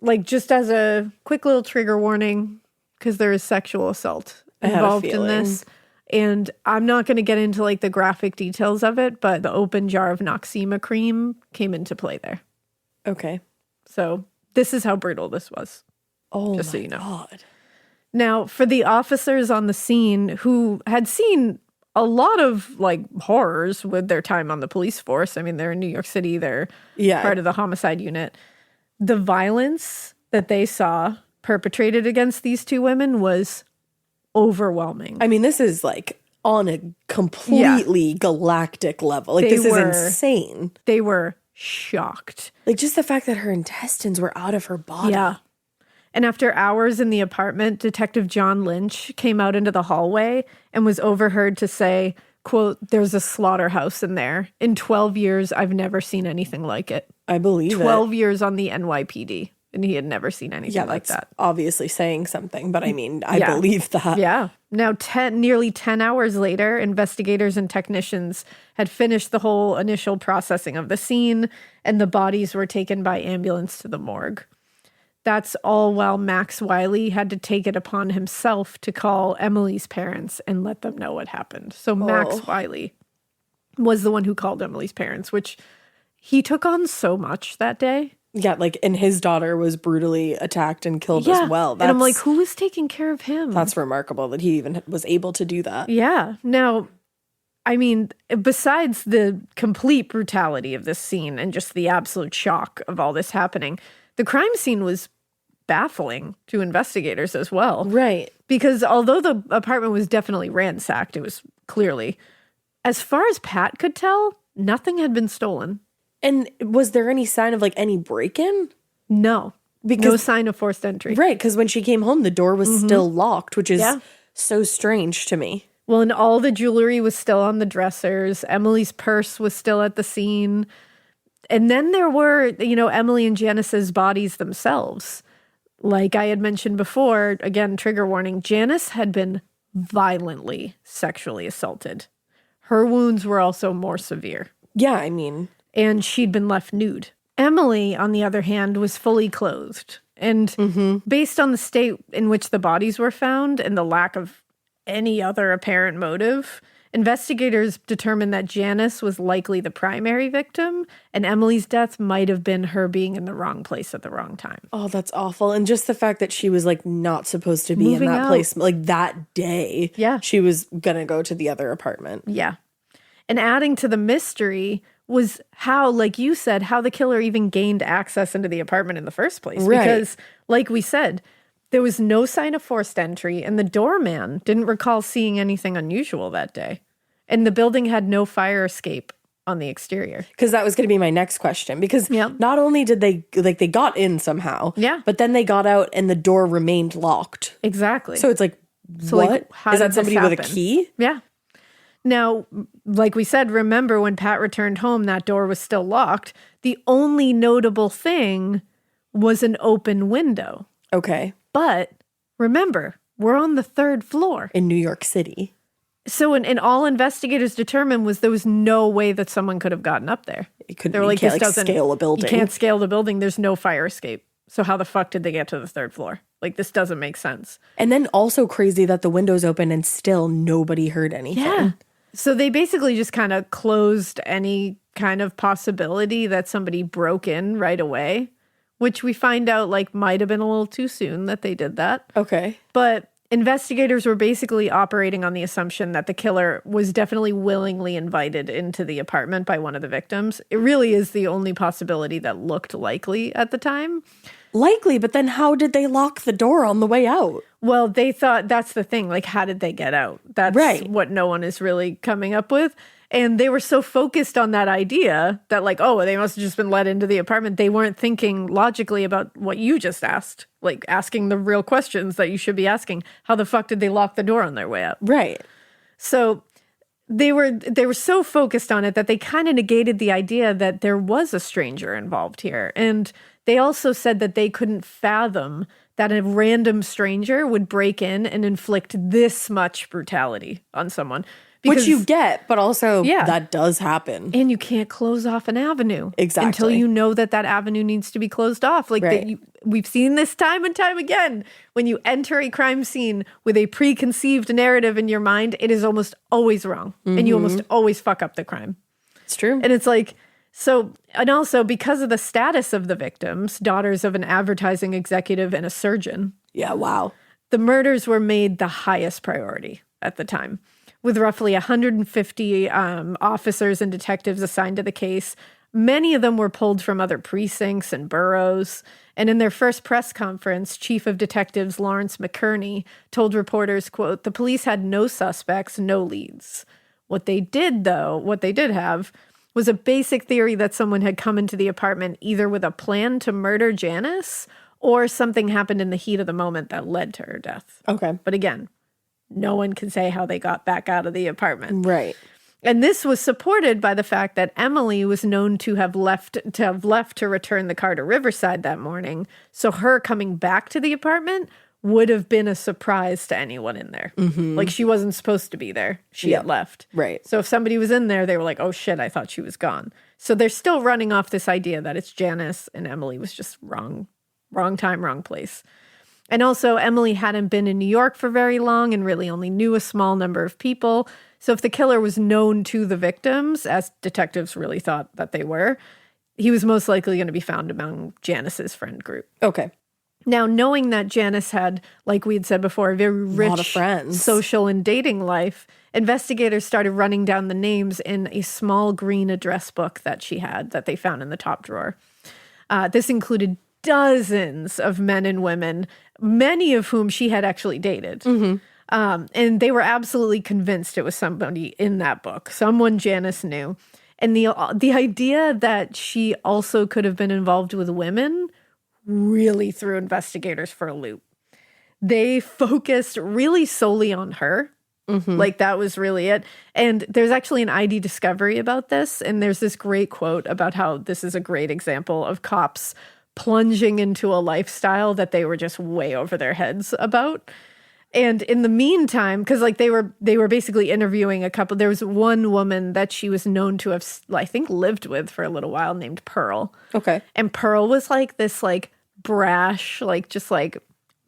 like just as a quick little trigger warning, because there is sexual assault involved in this. And I'm not going to get into like the graphic details of it, but the open jar of Noxema cream came into play there. Okay. So this is how brutal this was. Oh, just so my you know. God. Now, for the officers on the scene who had seen a lot of like horrors with their time on the police force, I mean, they're in New York City, they're part of the homicide unit. The violence that they saw perpetrated against these two women was overwhelming. I mean, this is like on a completely galactic level. Like, this is insane. They were shocked. Like, just the fact that her intestines were out of her body. Yeah. And after hours in the apartment, Detective John Lynch came out into the hallway and was overheard to say, quote, "There's a slaughterhouse in there. In 12 years, I've never seen anything like it." I believe 12 years on the NYPD. And he had never seen anything like that. Obviously saying something, but I mean, I believe that. Yeah. Now, nearly 10 hours later, investigators and technicians had finished the whole initial processing of the scene, and the bodies were taken by ambulance to the morgue. That's all while Max Wylie had to take it upon himself to call Emily's parents and let them know what happened. So Max Wylie was the one who called Emily's parents, which he took on so much that day. Yeah, like, and his daughter was brutally attacked and killed as well. And I'm like, who was taking care of him? That's remarkable that he even was able to do that. Yeah. Now, I mean, besides the complete brutality of this scene and just the absolute shock of all this happening, the crime scene was baffling to investigators as well. Right. Because although the apartment was definitely ransacked, it was clearly, as far as Pat could tell, nothing had been stolen. And was there any sign of like any break-in? No. No sign of forced entry. Right, because when she came home, the door was still locked, which is so strange to me. Well, and all the jewelry was still on the dressers. Emily's purse was still at the scene. And then there were, Emily and Janice's bodies themselves. Like I had mentioned before, again, trigger warning, Janice had been violently sexually assaulted. Her wounds were also more severe. Yeah, I mean. And she'd been left nude. Emily, on the other hand, was fully clothed. And based on the state in which the bodies were found and the lack of any other apparent motive, investigators determined that Janice was likely the primary victim, and Emily's death might have been her being in the wrong place at the wrong time. Oh, that's awful. And just the fact that she was like not supposed to be in that place, like that day. Yeah. She was going to go to the other apartment. Yeah. And adding to the mystery was how, like you said, how the killer even gained access into the apartment in the first place. Right. Because, like we said, there was no sign of forced entry, and the doorman didn't recall seeing anything unusual that day. And the building had no fire escape on the exterior. Because that was going to be my next question. Because Yep. not only did they got in somehow, Yeah. but then they got out and the door remained locked. Exactly. So it's like, So, what? like, how Is that did this somebody with a happen? key? Yeah. Now, like we said, remember when Pat returned home, that door was still locked. The only notable thing was an open window. Okay. But remember, we're on the 3rd floor. In New York City. So, and all investigators determined was there was no way that someone could have gotten up there. You couldn't They were like, can't, this doesn't scale a building. You can't scale the building. There's no fire escape. So how the fuck did they get to the 3rd floor? Like, this doesn't make sense. And then also crazy that the windows open and still nobody heard anything. Yeah. So they basically just kind of closed any kind of possibility that somebody broke in right away, which we find out like might have been a little too soon that they did that. Okay. But investigators were basically operating on the assumption that the killer was definitely willingly invited into the apartment by one of the victims. It really is the only possibility that looked likely at the time. Likely, but then how did they lock the door on the way out? Well, they thought that's the thing. Like, how did they get out? That's Right. what no one is really coming up with. And they were so focused on that idea that, like, oh, they must have just been let into the apartment. They weren't thinking logically about what you just asked, like asking the real questions that you should be asking. How the fuck did they lock the door on their way out? Right. So they were so focused on it that they kind of negated the idea that there was a stranger involved here. And they also said that they couldn't fathom that a random stranger would break in and inflict this much brutality on someone. Which you get, but also Yeah. that does happen. And you can't close off an avenue. Exactly. Until you know that that avenue needs to be closed off. Like, Right. we've seen this time and time again. When you enter a crime scene with a preconceived narrative in your mind, it is almost always wrong. And you almost always fuck up the crime. It's true. And it's like, so, and also because of the status of the victims, daughters of an advertising executive and a surgeon, Yeah, wow. the murders were made the highest priority at the time, with roughly 150 officers and detectives assigned to the case. Many of them were pulled from other precincts and boroughs. And in their first press conference, Chief of Detectives Lawrence McKerney told reporters, quote, "The police had no suspects, no leads. What they did have was a basic theory that someone had come into the apartment either with a plan to murder Janice or something happened in the heat of the moment that led to her death." Okay. But again, no one can say how they got back out of the apartment. Right. And this was supported by the fact that Emily was known to have left to return the car to Riverside that morning. So her coming back to the apartment would have been a surprise to anyone in there. Like, she wasn't supposed to be there. She had left. Right. So if somebody was in there, they were like, oh shit, I thought she was gone. So they're still running off this idea that it's Janice and Emily was just wrong time, wrong place. And also, Emily hadn't been in New York for very long and really only knew a small number of people. So if the killer was known to the victims, as detectives really thought that they were, he was most likely going to be found among Janice's friend group. Okay. Now, knowing that Janice had, like we had said before, a very rich lot of friends. social and dating life, investigators started running down the names in a small green address book that she had that they found in the top drawer. This included dozens of men and women, many of whom she had actually dated. And they were absolutely convinced it was somebody in that book, someone Janice knew. And the idea that she also could have been involved with women really threw investigators for a loop. They focused really solely on her. Like, that was really it. And there's actually an ID discovery about this. And there's this great quote about how this is a great example of cops plunging into a lifestyle that they were just way over their heads about. And in the meantime, because like they were basically interviewing a couple, there was one woman that she was known to have, I think, lived with for a little while named Pearl. Okay. And Pearl was like this like brash, like just like,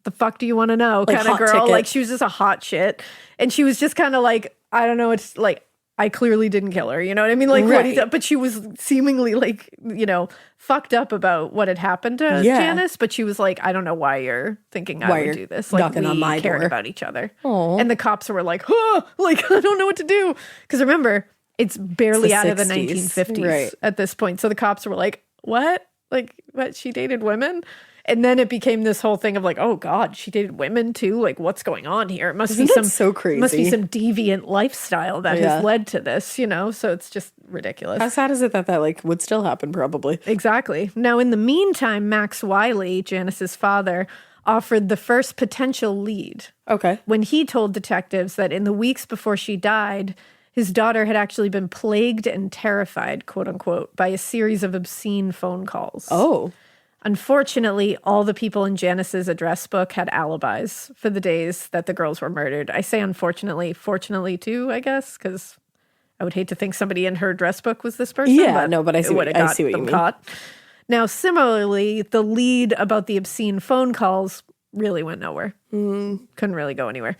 the fuck do you want to know Like kind of hot girl. ticket. Like, she was just a hot shit. And she was just kind of like, I don't know, it's like, I clearly didn't kill her. You know what I mean? Like, Right. but she was seemingly like, you know, fucked up about what had happened to Yeah. Janice. But she was like, I don't know why you're thinking I Why would you're do this. Like, knocking we on my cared door. about each other. Aw. And the cops were like, huh, like, I don't know what to do. Because remember, it's barely It's the out of the 60s. 1950s Right. at this point. So the cops were like, what? Like, what? She dated women? And then it became this whole thing of like, oh God, she dated women too. Like, what's going on here? It must be so crazy. Must be some deviant lifestyle that has led to this, you know? So it's just ridiculous. How sad is it that like would still happen? Probably. Exactly. Now, in the meantime, Max Wylie, Janice's father, offered the first potential lead. Okay. When he told detectives that in the weeks before she died, his daughter had actually been plagued and terrified, quote unquote, by a series of obscene phone calls. Oh. Unfortunately, all the people in Janice's address book had alibis for the days that the girls were murdered. I say unfortunately, fortunately too, I guess, because I would hate to think somebody in her address book was this person. Yeah, but I see what you mean. Caught. Now, similarly, the lead about the obscene phone calls really went nowhere. Couldn't really go anywhere.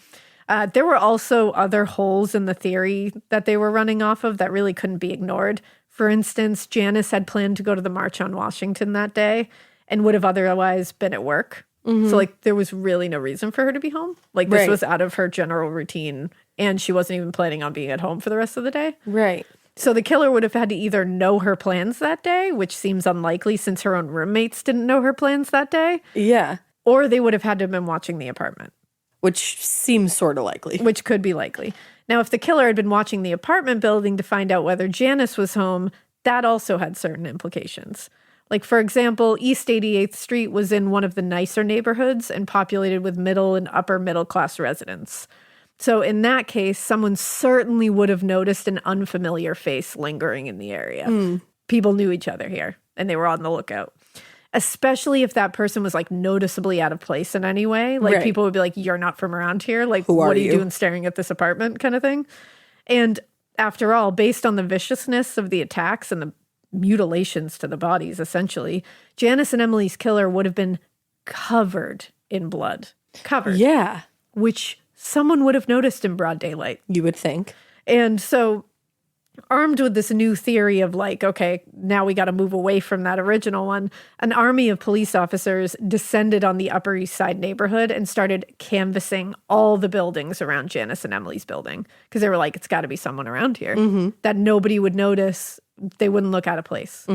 There were also other holes in the theory that they were running off of that really couldn't be ignored. For instance, Janice had planned to go to the March on Washington that day and would have otherwise been at work. So, like, there was really no reason for her to be home. Like, this was out of her general routine, and she wasn't even planning on being at home for the rest of the day. Right. So the killer would have had to either know her plans that day, which seems unlikely since her own roommates didn't know her plans that day. Yeah. Or they would have had to have been watching the apartment. Which seems sort of likely. Which could be likely. Now, if the killer had been watching the apartment building to find out whether Janice was home, that also had certain implications. Like, for example, East 88th Street was in one of the nicer neighborhoods and populated with middle and upper middle class residents. So in that case, someone certainly would have noticed an unfamiliar face lingering in the area. People knew each other here, and they were on the lookout. Especially if that person was, like, noticeably out of place in any way. Like, people would be like, you're not from around here. Like, what are you doing staring at this apartment kind of thing? And after all, based on the viciousness of the attacks and the mutilations to the bodies, essentially, Janice and Emily's killer would have been covered in blood. Covered. Yeah. Which someone would have noticed in broad daylight. You would think. And so, armed with this new theory of like, okay, now we got to move away from that original one, an army of police officers descended on the Upper East Side neighborhood and started canvassing all the buildings around Janice and Emily's building. Because they were like, it's got to be someone around here that nobody would notice. They wouldn't look out of place.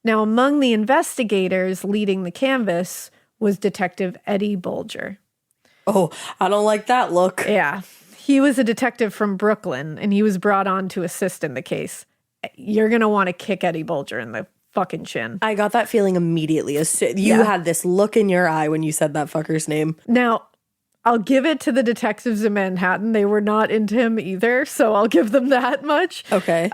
Now, among the investigators leading the canvass was Detective Eddie Bulger. Oh, I don't like that look. Yeah. He was a detective from Brooklyn, and he was brought on to assist in the case. You're going to want to kick Eddie Bulger in the fucking chin. I got that feeling immediately. You had this look in your eye when you said that fucker's name. Now, I'll give it to the detectives in Manhattan. They were not into him either, so I'll give them that much. Okay.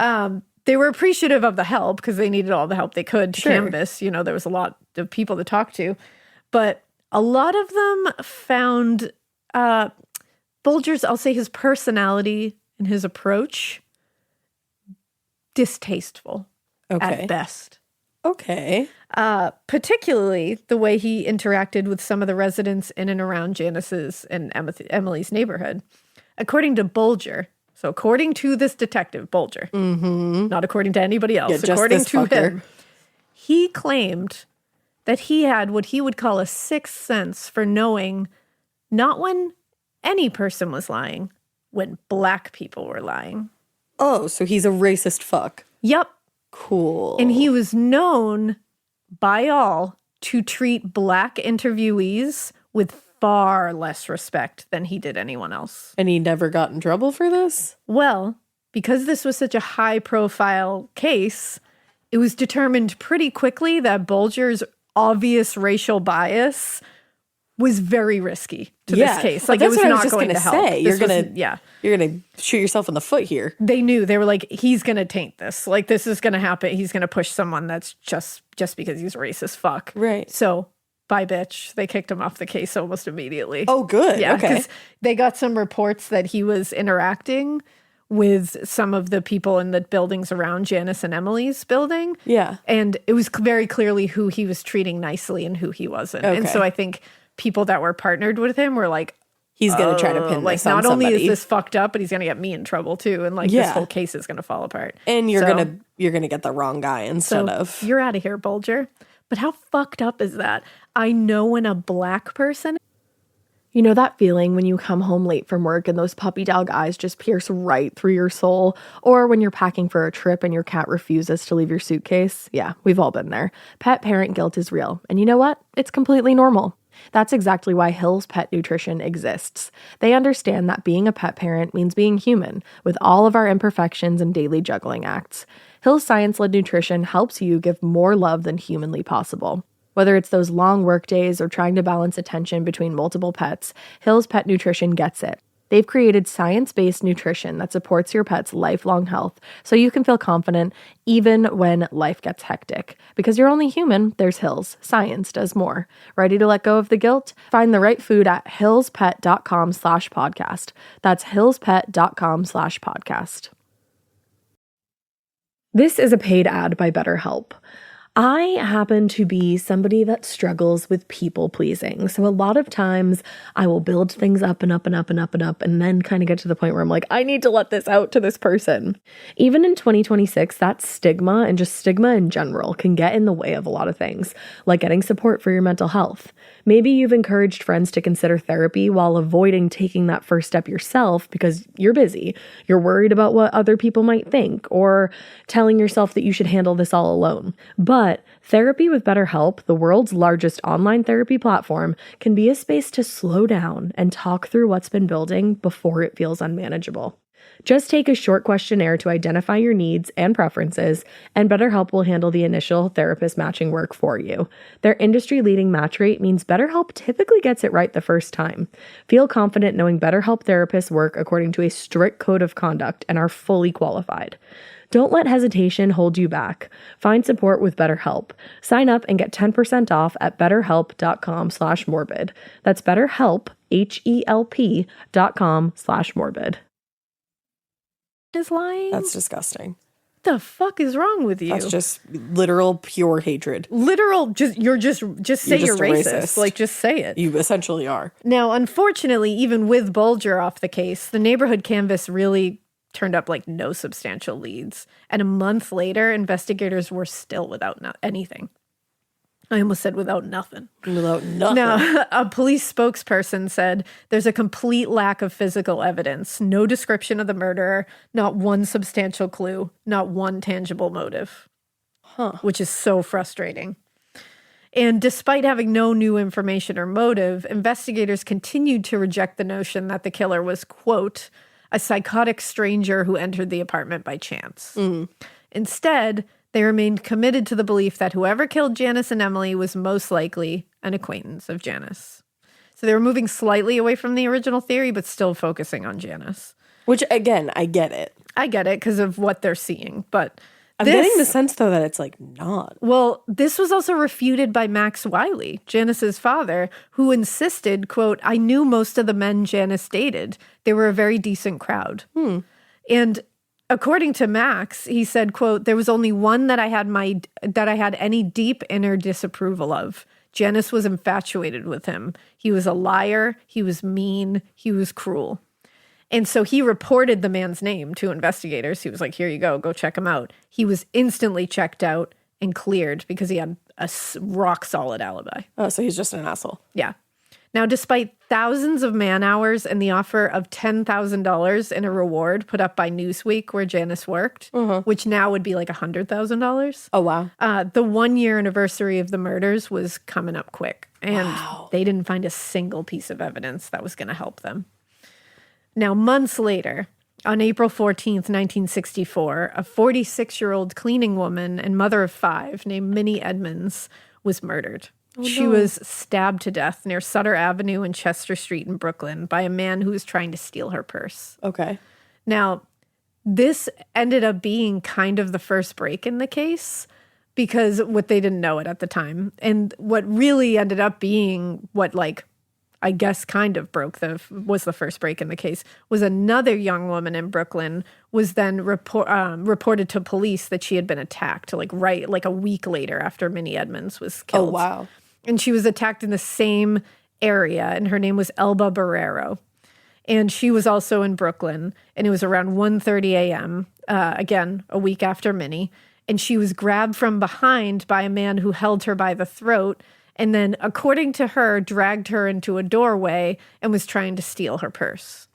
They were appreciative of the help because they needed all the help they could to canvass. You know, there was a lot of people to talk to. But a lot of them found Bulger's, I'll say his personality and his approach, distasteful at best. Okay. Particularly the way he interacted with some of the residents in and around Janice's and Emily's neighborhood. According to Bulger, so according to this detective, Bulger, not according to anybody else, according to him, he claimed that he had what he would call a sixth sense for knowing not when any person was lying, when black people were lying. Oh, so he's a racist fuck. Yep. Cool. And he was known by all to treat black interviewees with far less respect than he did anyone else. And he never got in trouble for this? Well, because this was such a high-profile case, it was determined pretty quickly that Bulger's obvious racial bias was very risky to this case. Like, it was not going to help. You're gonna shoot yourself in the foot here. They knew. They were like, he's gonna taint this. Like, this is gonna happen. He's gonna push someone that's just because he's racist fuck. Right. So, bye, bitch. They kicked him off the case almost immediately. Oh, good. Yeah, okay. because they got some reports that he was interacting with some of the people in the buildings around Janice and Emily's building. Yeah. And it was very clearly who he was treating nicely and who he wasn't. Okay. And so I think people that were partnered with him were like, he's going to try to pin like, this on not only somebody. is this fucked up, but he's going to get me in trouble too. And like, this whole case is going to fall apart. And you're going to get the wrong guy instead of. You're out of here, Bulger. But how fucked up is that? I know when a black person... You know that feeling when you come home late from work and those puppy dog eyes just pierce right through your soul? Or when you're packing for a trip and your cat refuses to leave your suitcase? Yeah, we've all been there. Pet parent guilt is real. And you know what? It's completely normal. That's exactly why Hill's Pet Nutrition exists. They understand that being a pet parent means being human, with all of our imperfections and daily juggling acts. Hill's science-led nutrition helps you give more love than humanly possible. Whether it's those long work days or trying to balance attention between multiple pets, Hill's Pet Nutrition gets it. They've created science-based nutrition that supports your pet's lifelong health so you can feel confident even when life gets hectic. Because you're only human, there's Hill's. Science does more. Ready to let go of the guilt? Find the right food at hillspet.com/podcast. That's hillspet.com/podcast. This is a paid ad by BetterHelp. I happen to be somebody that struggles with people pleasing. So a lot of times I will build things up and up and up and up and up and then kind of get to the point where I'm like, I need to let this out to this person. Even in 2026, that stigma and just stigma in general can get in the way of a lot of things, like getting support for your mental health. Maybe you've encouraged friends to consider therapy while avoiding taking that first step yourself because you're busy. You're worried about what other people might think or telling yourself that you should handle this all alone. But therapy with BetterHelp, the world's largest online therapy platform, can be a space to slow down and talk through what's been building before it feels unmanageable. Just take a short questionnaire to identify your needs and preferences, and BetterHelp will handle the initial therapist matching work for you. Their industry-leading match rate means BetterHelp typically gets it right the first time. Feel confident knowing BetterHelp therapists work according to a strict code of conduct and are fully qualified. Don't let hesitation hold you back. Find support with BetterHelp. Sign up and get 10% off at betterhelp.com/morbid. That's BetterHelp, HELP.com/morbid. Is lying? That's disgusting. What the fuck is wrong with you? That's just literal pure hatred. Literal, just say you're racist. Like, just say it. You essentially are. Now, unfortunately, even with Bulger off the case, the neighborhood canvass really turned up like no substantial leads. And a month later, investigators were still without anything. I almost said without nothing. Without nothing. Now, a police spokesperson said there's a complete lack of physical evidence, no description of the murderer, not one substantial clue, not one tangible motive. Which is so frustrating. And despite having no new information or motive, investigators continued to reject the notion that the killer was, quote, a psychotic stranger who entered the apartment by chance. Instead, they remained committed to the belief that whoever killed Janice and Emily was most likely an acquaintance of Janice. So they were moving slightly away from the original theory, but still focusing on Janice. Which, again, I get it. I get it because of what they're seeing, but I'm getting the sense, though, that it's like not. Well, this was also refuted by Max Wylie, Janice's father, who insisted, quote, I knew most of the men Janice dated. They were a very decent crowd. And according to Max, he said, quote, there was only one that I had any deep inner disapproval of. Janice was infatuated with him. He was a liar. He was mean. He was cruel. And so he reported the man's name to investigators. He was like, here you go check him out. He was instantly checked out and cleared because he had a rock solid alibi. Oh, so he's just an asshole. Yeah. Now, despite thousands of man hours and the offer of $10,000 in a reward put up by Newsweek where Janice worked, which now would be like $100,000. Oh, wow. The 1-year anniversary of the murders was coming up quick. And they didn't find a single piece of evidence that was going to help them. Now, months later, on April 14th, 1964, a 46-year-old cleaning woman and mother of 5 named Minnie Edmonds was murdered. She was stabbed to death near Sutter Avenue and Chester Street in Brooklyn by a man who was trying to steal her purse. Okay. Now, this ended up being kind of the first break in the case because they didn't know it at the time. And what really ended up being what, like, I guess kind of was the first break in the case, was another young woman in Brooklyn was then reported to police that she had been attacked like a week later after Minnie Edmonds was killed. Oh, wow. And she was attacked in the same area, and her name was Elba Barrero. And she was also in Brooklyn, and it was around 1:30 a.m., again, a week after Minnie. and she was grabbed from behind by a man who held her by the throat and then, according to her, dragged her into a doorway and was trying to steal her purse.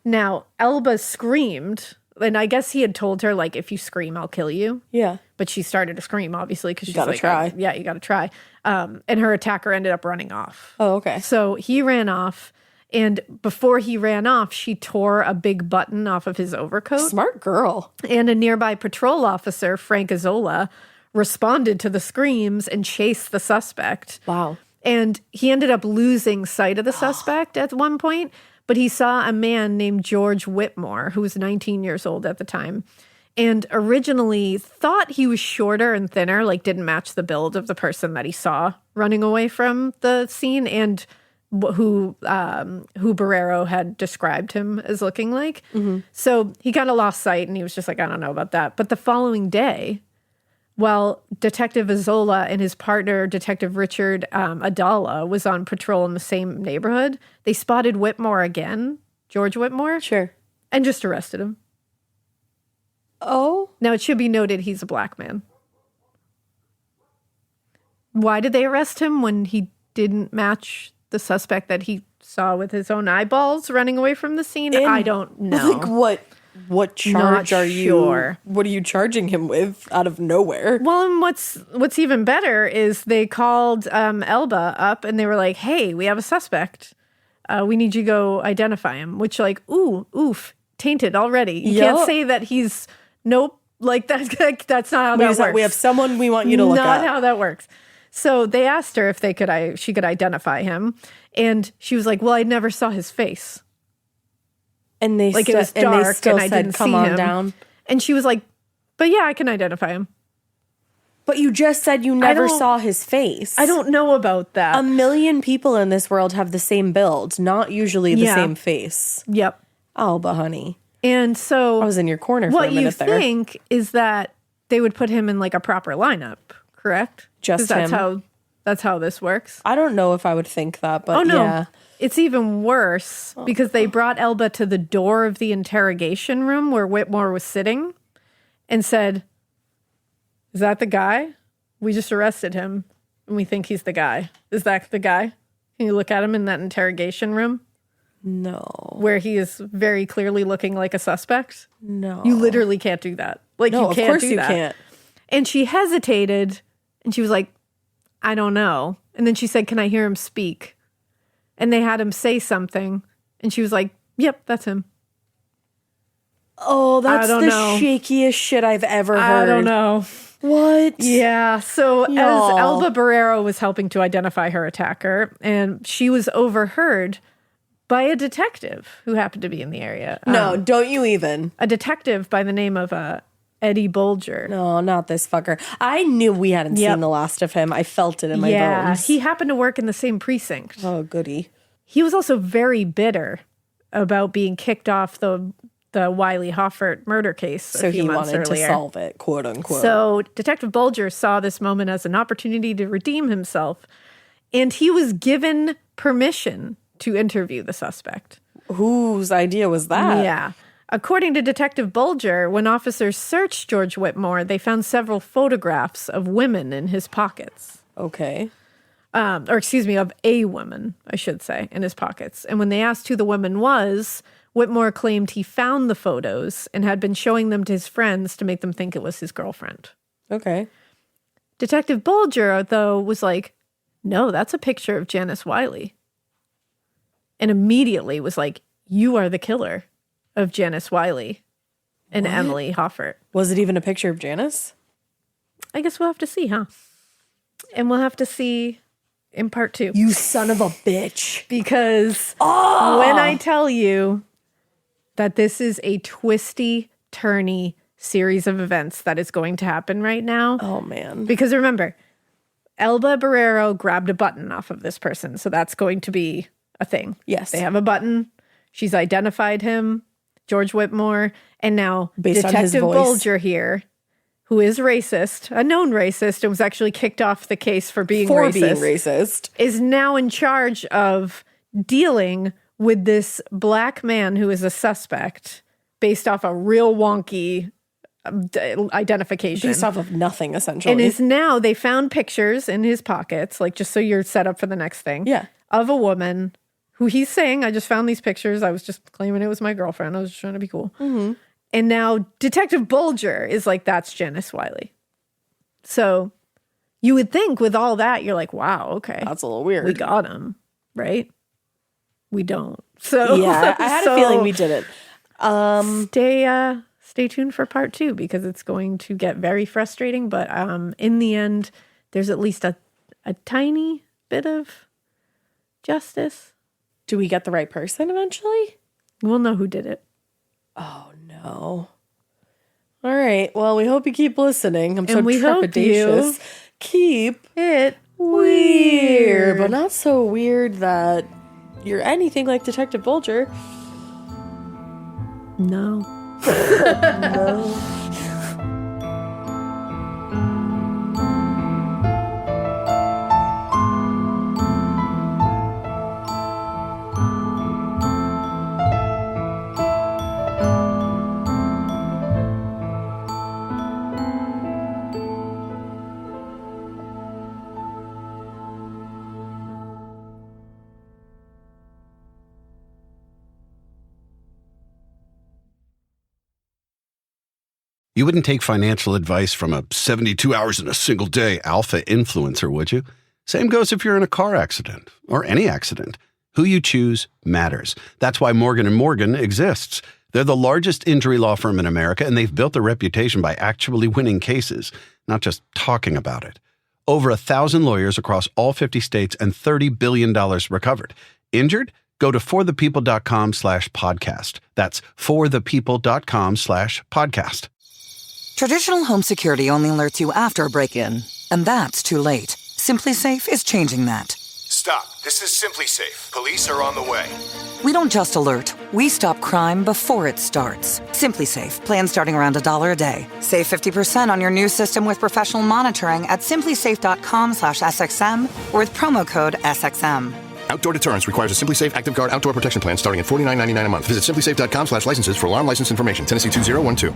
Now, Elba screamed, and I guess he had told her, like, if you scream, I'll kill you. Yeah. But she started to scream, obviously, because she's gotta like, try. yeah, you gotta try. And her attacker ended up running off. Oh, okay. So he ran off, and before he ran off, she tore a big button off of his overcoat. Smart girl. And a nearby patrol officer, Frank Azzola, responded to the screams and chased the suspect. Wow. And he ended up losing sight of the suspect at one point, but he saw a man named George Whitmore, who was 19 years old at the time, and originally thought he was shorter and thinner, like didn't match the build of the person that he saw running away from the scene and who Barrero had described him as looking like. So he kind of lost sight and he was just like, I don't know about that. But the following day, while Detective Azzola and his partner, Detective Richard Adala, was on patrol in the same neighborhood, they spotted Whitmore again, George Whitmore, Sure. and just arrested him. Oh? Now, it should be noted he's a black man. Why did they arrest him when he didn't match the suspect that he saw with his own eyeballs running away from the scene? I don't know. Like, what charge Not are you? sure. What are you charging him with out of nowhere? Well, and what's even better is they called Elba up and they were like, "Hey, we have a suspect. We need you to go identify him." Which, like, oof, tainted already. You can't say that he's nope. Like that's not how that works. We have someone we want you to look at. Not how that works. So they asked her if she could identify him, and she was like, "Well, I never saw his face." And they Like, it was dark and I didn't come see on him. down. And she was like, "But yeah, I can identify him." But you just said you never saw his face. I don't know about that. 1 million people in this world have the same build, not usually the same face. Yep. Oh, but honey. And so I was in your corner for a minute what there. you think is that they would put him in like a proper lineup, correct? Just 'Cause him. That's how this works. I don't know if I would think that, but Oh no. yeah. It's even worse because they brought Elba to the door of the interrogation room where Whitmore was sitting and said, "Is that the guy? We just arrested him and we think he's the guy. Is that the guy? Can you look at him in that interrogation room No. where he is very clearly looking like a suspect?" No. You literally can't do that. Like, No, you of can't course do you that. can't. And she hesitated and she was like, "I don't know." And then she said, "Can I hear him speak?" And they had him say something. And she was like, "Yep, that's him." Oh, that's don't the know. shakiest shit I've ever heard. I don't know. What? Yeah. So Y'all. as Elba Barrero was helping to identify her attacker, and she was overheard by a detective who happened to be in the area. No, don't you even. A detective by the name of Eddie Bulger. No, not this fucker. I knew we hadn't Yep. seen the last of him. I felt it in my Yeah, bones. he happened to work in the same precinct. Oh, goody. He was also very bitter about being kicked off the Wylie Hoffert murder case So a few he months wanted earlier. to solve it, quote unquote. So Detective Bulger saw this moment as an opportunity to redeem himself, and he was given permission to interview the suspect. Whose idea was that? Yeah. According to Detective Bulger, when officers searched George Whitmore, they found several photographs of women in his pockets. Okay. Of a woman, I should say, in his pockets. And when they asked who the woman was, Whitmore claimed he found the photos and had been showing them to his friends to make them think it was his girlfriend. Okay. Detective Bulger, though, was like, "No, that's a picture of Janice Wylie." And immediately was like, "You are the killer of Janice Wylie and Emily Hoffert." Was it even a picture of Janice? I guess we'll have to see, huh? And we'll have to see in part 2. You son of a bitch. Because when I tell you that this is a twisty, turny series of events that is going to happen right now. Oh, man. Because remember, Elba Barrero grabbed a button off of this person. So that's going to be a thing. Yes. They have a button. She's identified him, George Whitmore. And now Based on his Detective voice. Bulger here, who is racist, a known racist, and was actually kicked off the case for being racist, is now in charge of dealing with this black man who is a suspect based off a real wonky identification. Based off of nothing, essentially. And is now, they found pictures in his pockets, like just so you're set up for the next thing. Yeah. Of a woman who he's saying, I just found these pictures. I was just claiming it was my girlfriend. I was just trying to be cool. Mm-hmm. And now Detective Bulger is like, that's Janice Wylie. So you would think with all that, you're like, wow, okay. That's a little weird. We got him, right? We don't. So yeah, I had a feeling we didn't. Stay tuned for part 2 because it's going to get very frustrating. But in the end, there's at least a tiny bit of justice. Do we get the right person eventually? We'll know who did it. Oh, no. All right. Well, we hope you keep listening. I'm so And we hope trepidatious. you Keep it weird. But not so weird that you're anything like Detective Bulger. No. No. You wouldn't take financial advice from a 72 hours in a single day alpha influencer, would you? Same goes if you're in a car accident or any accident. Who you choose matters. That's why Morgan & Morgan exists. They're the largest injury law firm in America, and they've built a reputation by actually winning cases, not just talking about it. Over 1,000 lawyers across all 50 states and $30 billion recovered. Injured? Go to forthepeople.com/podcast. That's forthepeople.com/podcast. Traditional home security only alerts you after a break-in, and that's too late. Simply Safe is changing that. Stop. This is Simply Safe. Police are on the way. We don't just alert, we stop crime before it starts. Simply Safe, plan starting around $1 a day. Save 50% on your new system with professional monitoring at simplysafe.com/SXM or with promo code SXM. Outdoor deterrence requires a Simply Safe Active Guard outdoor protection plan starting at $49.99 a month. Visit simplysafe.com/licenses for alarm license information. Tennessee 2012.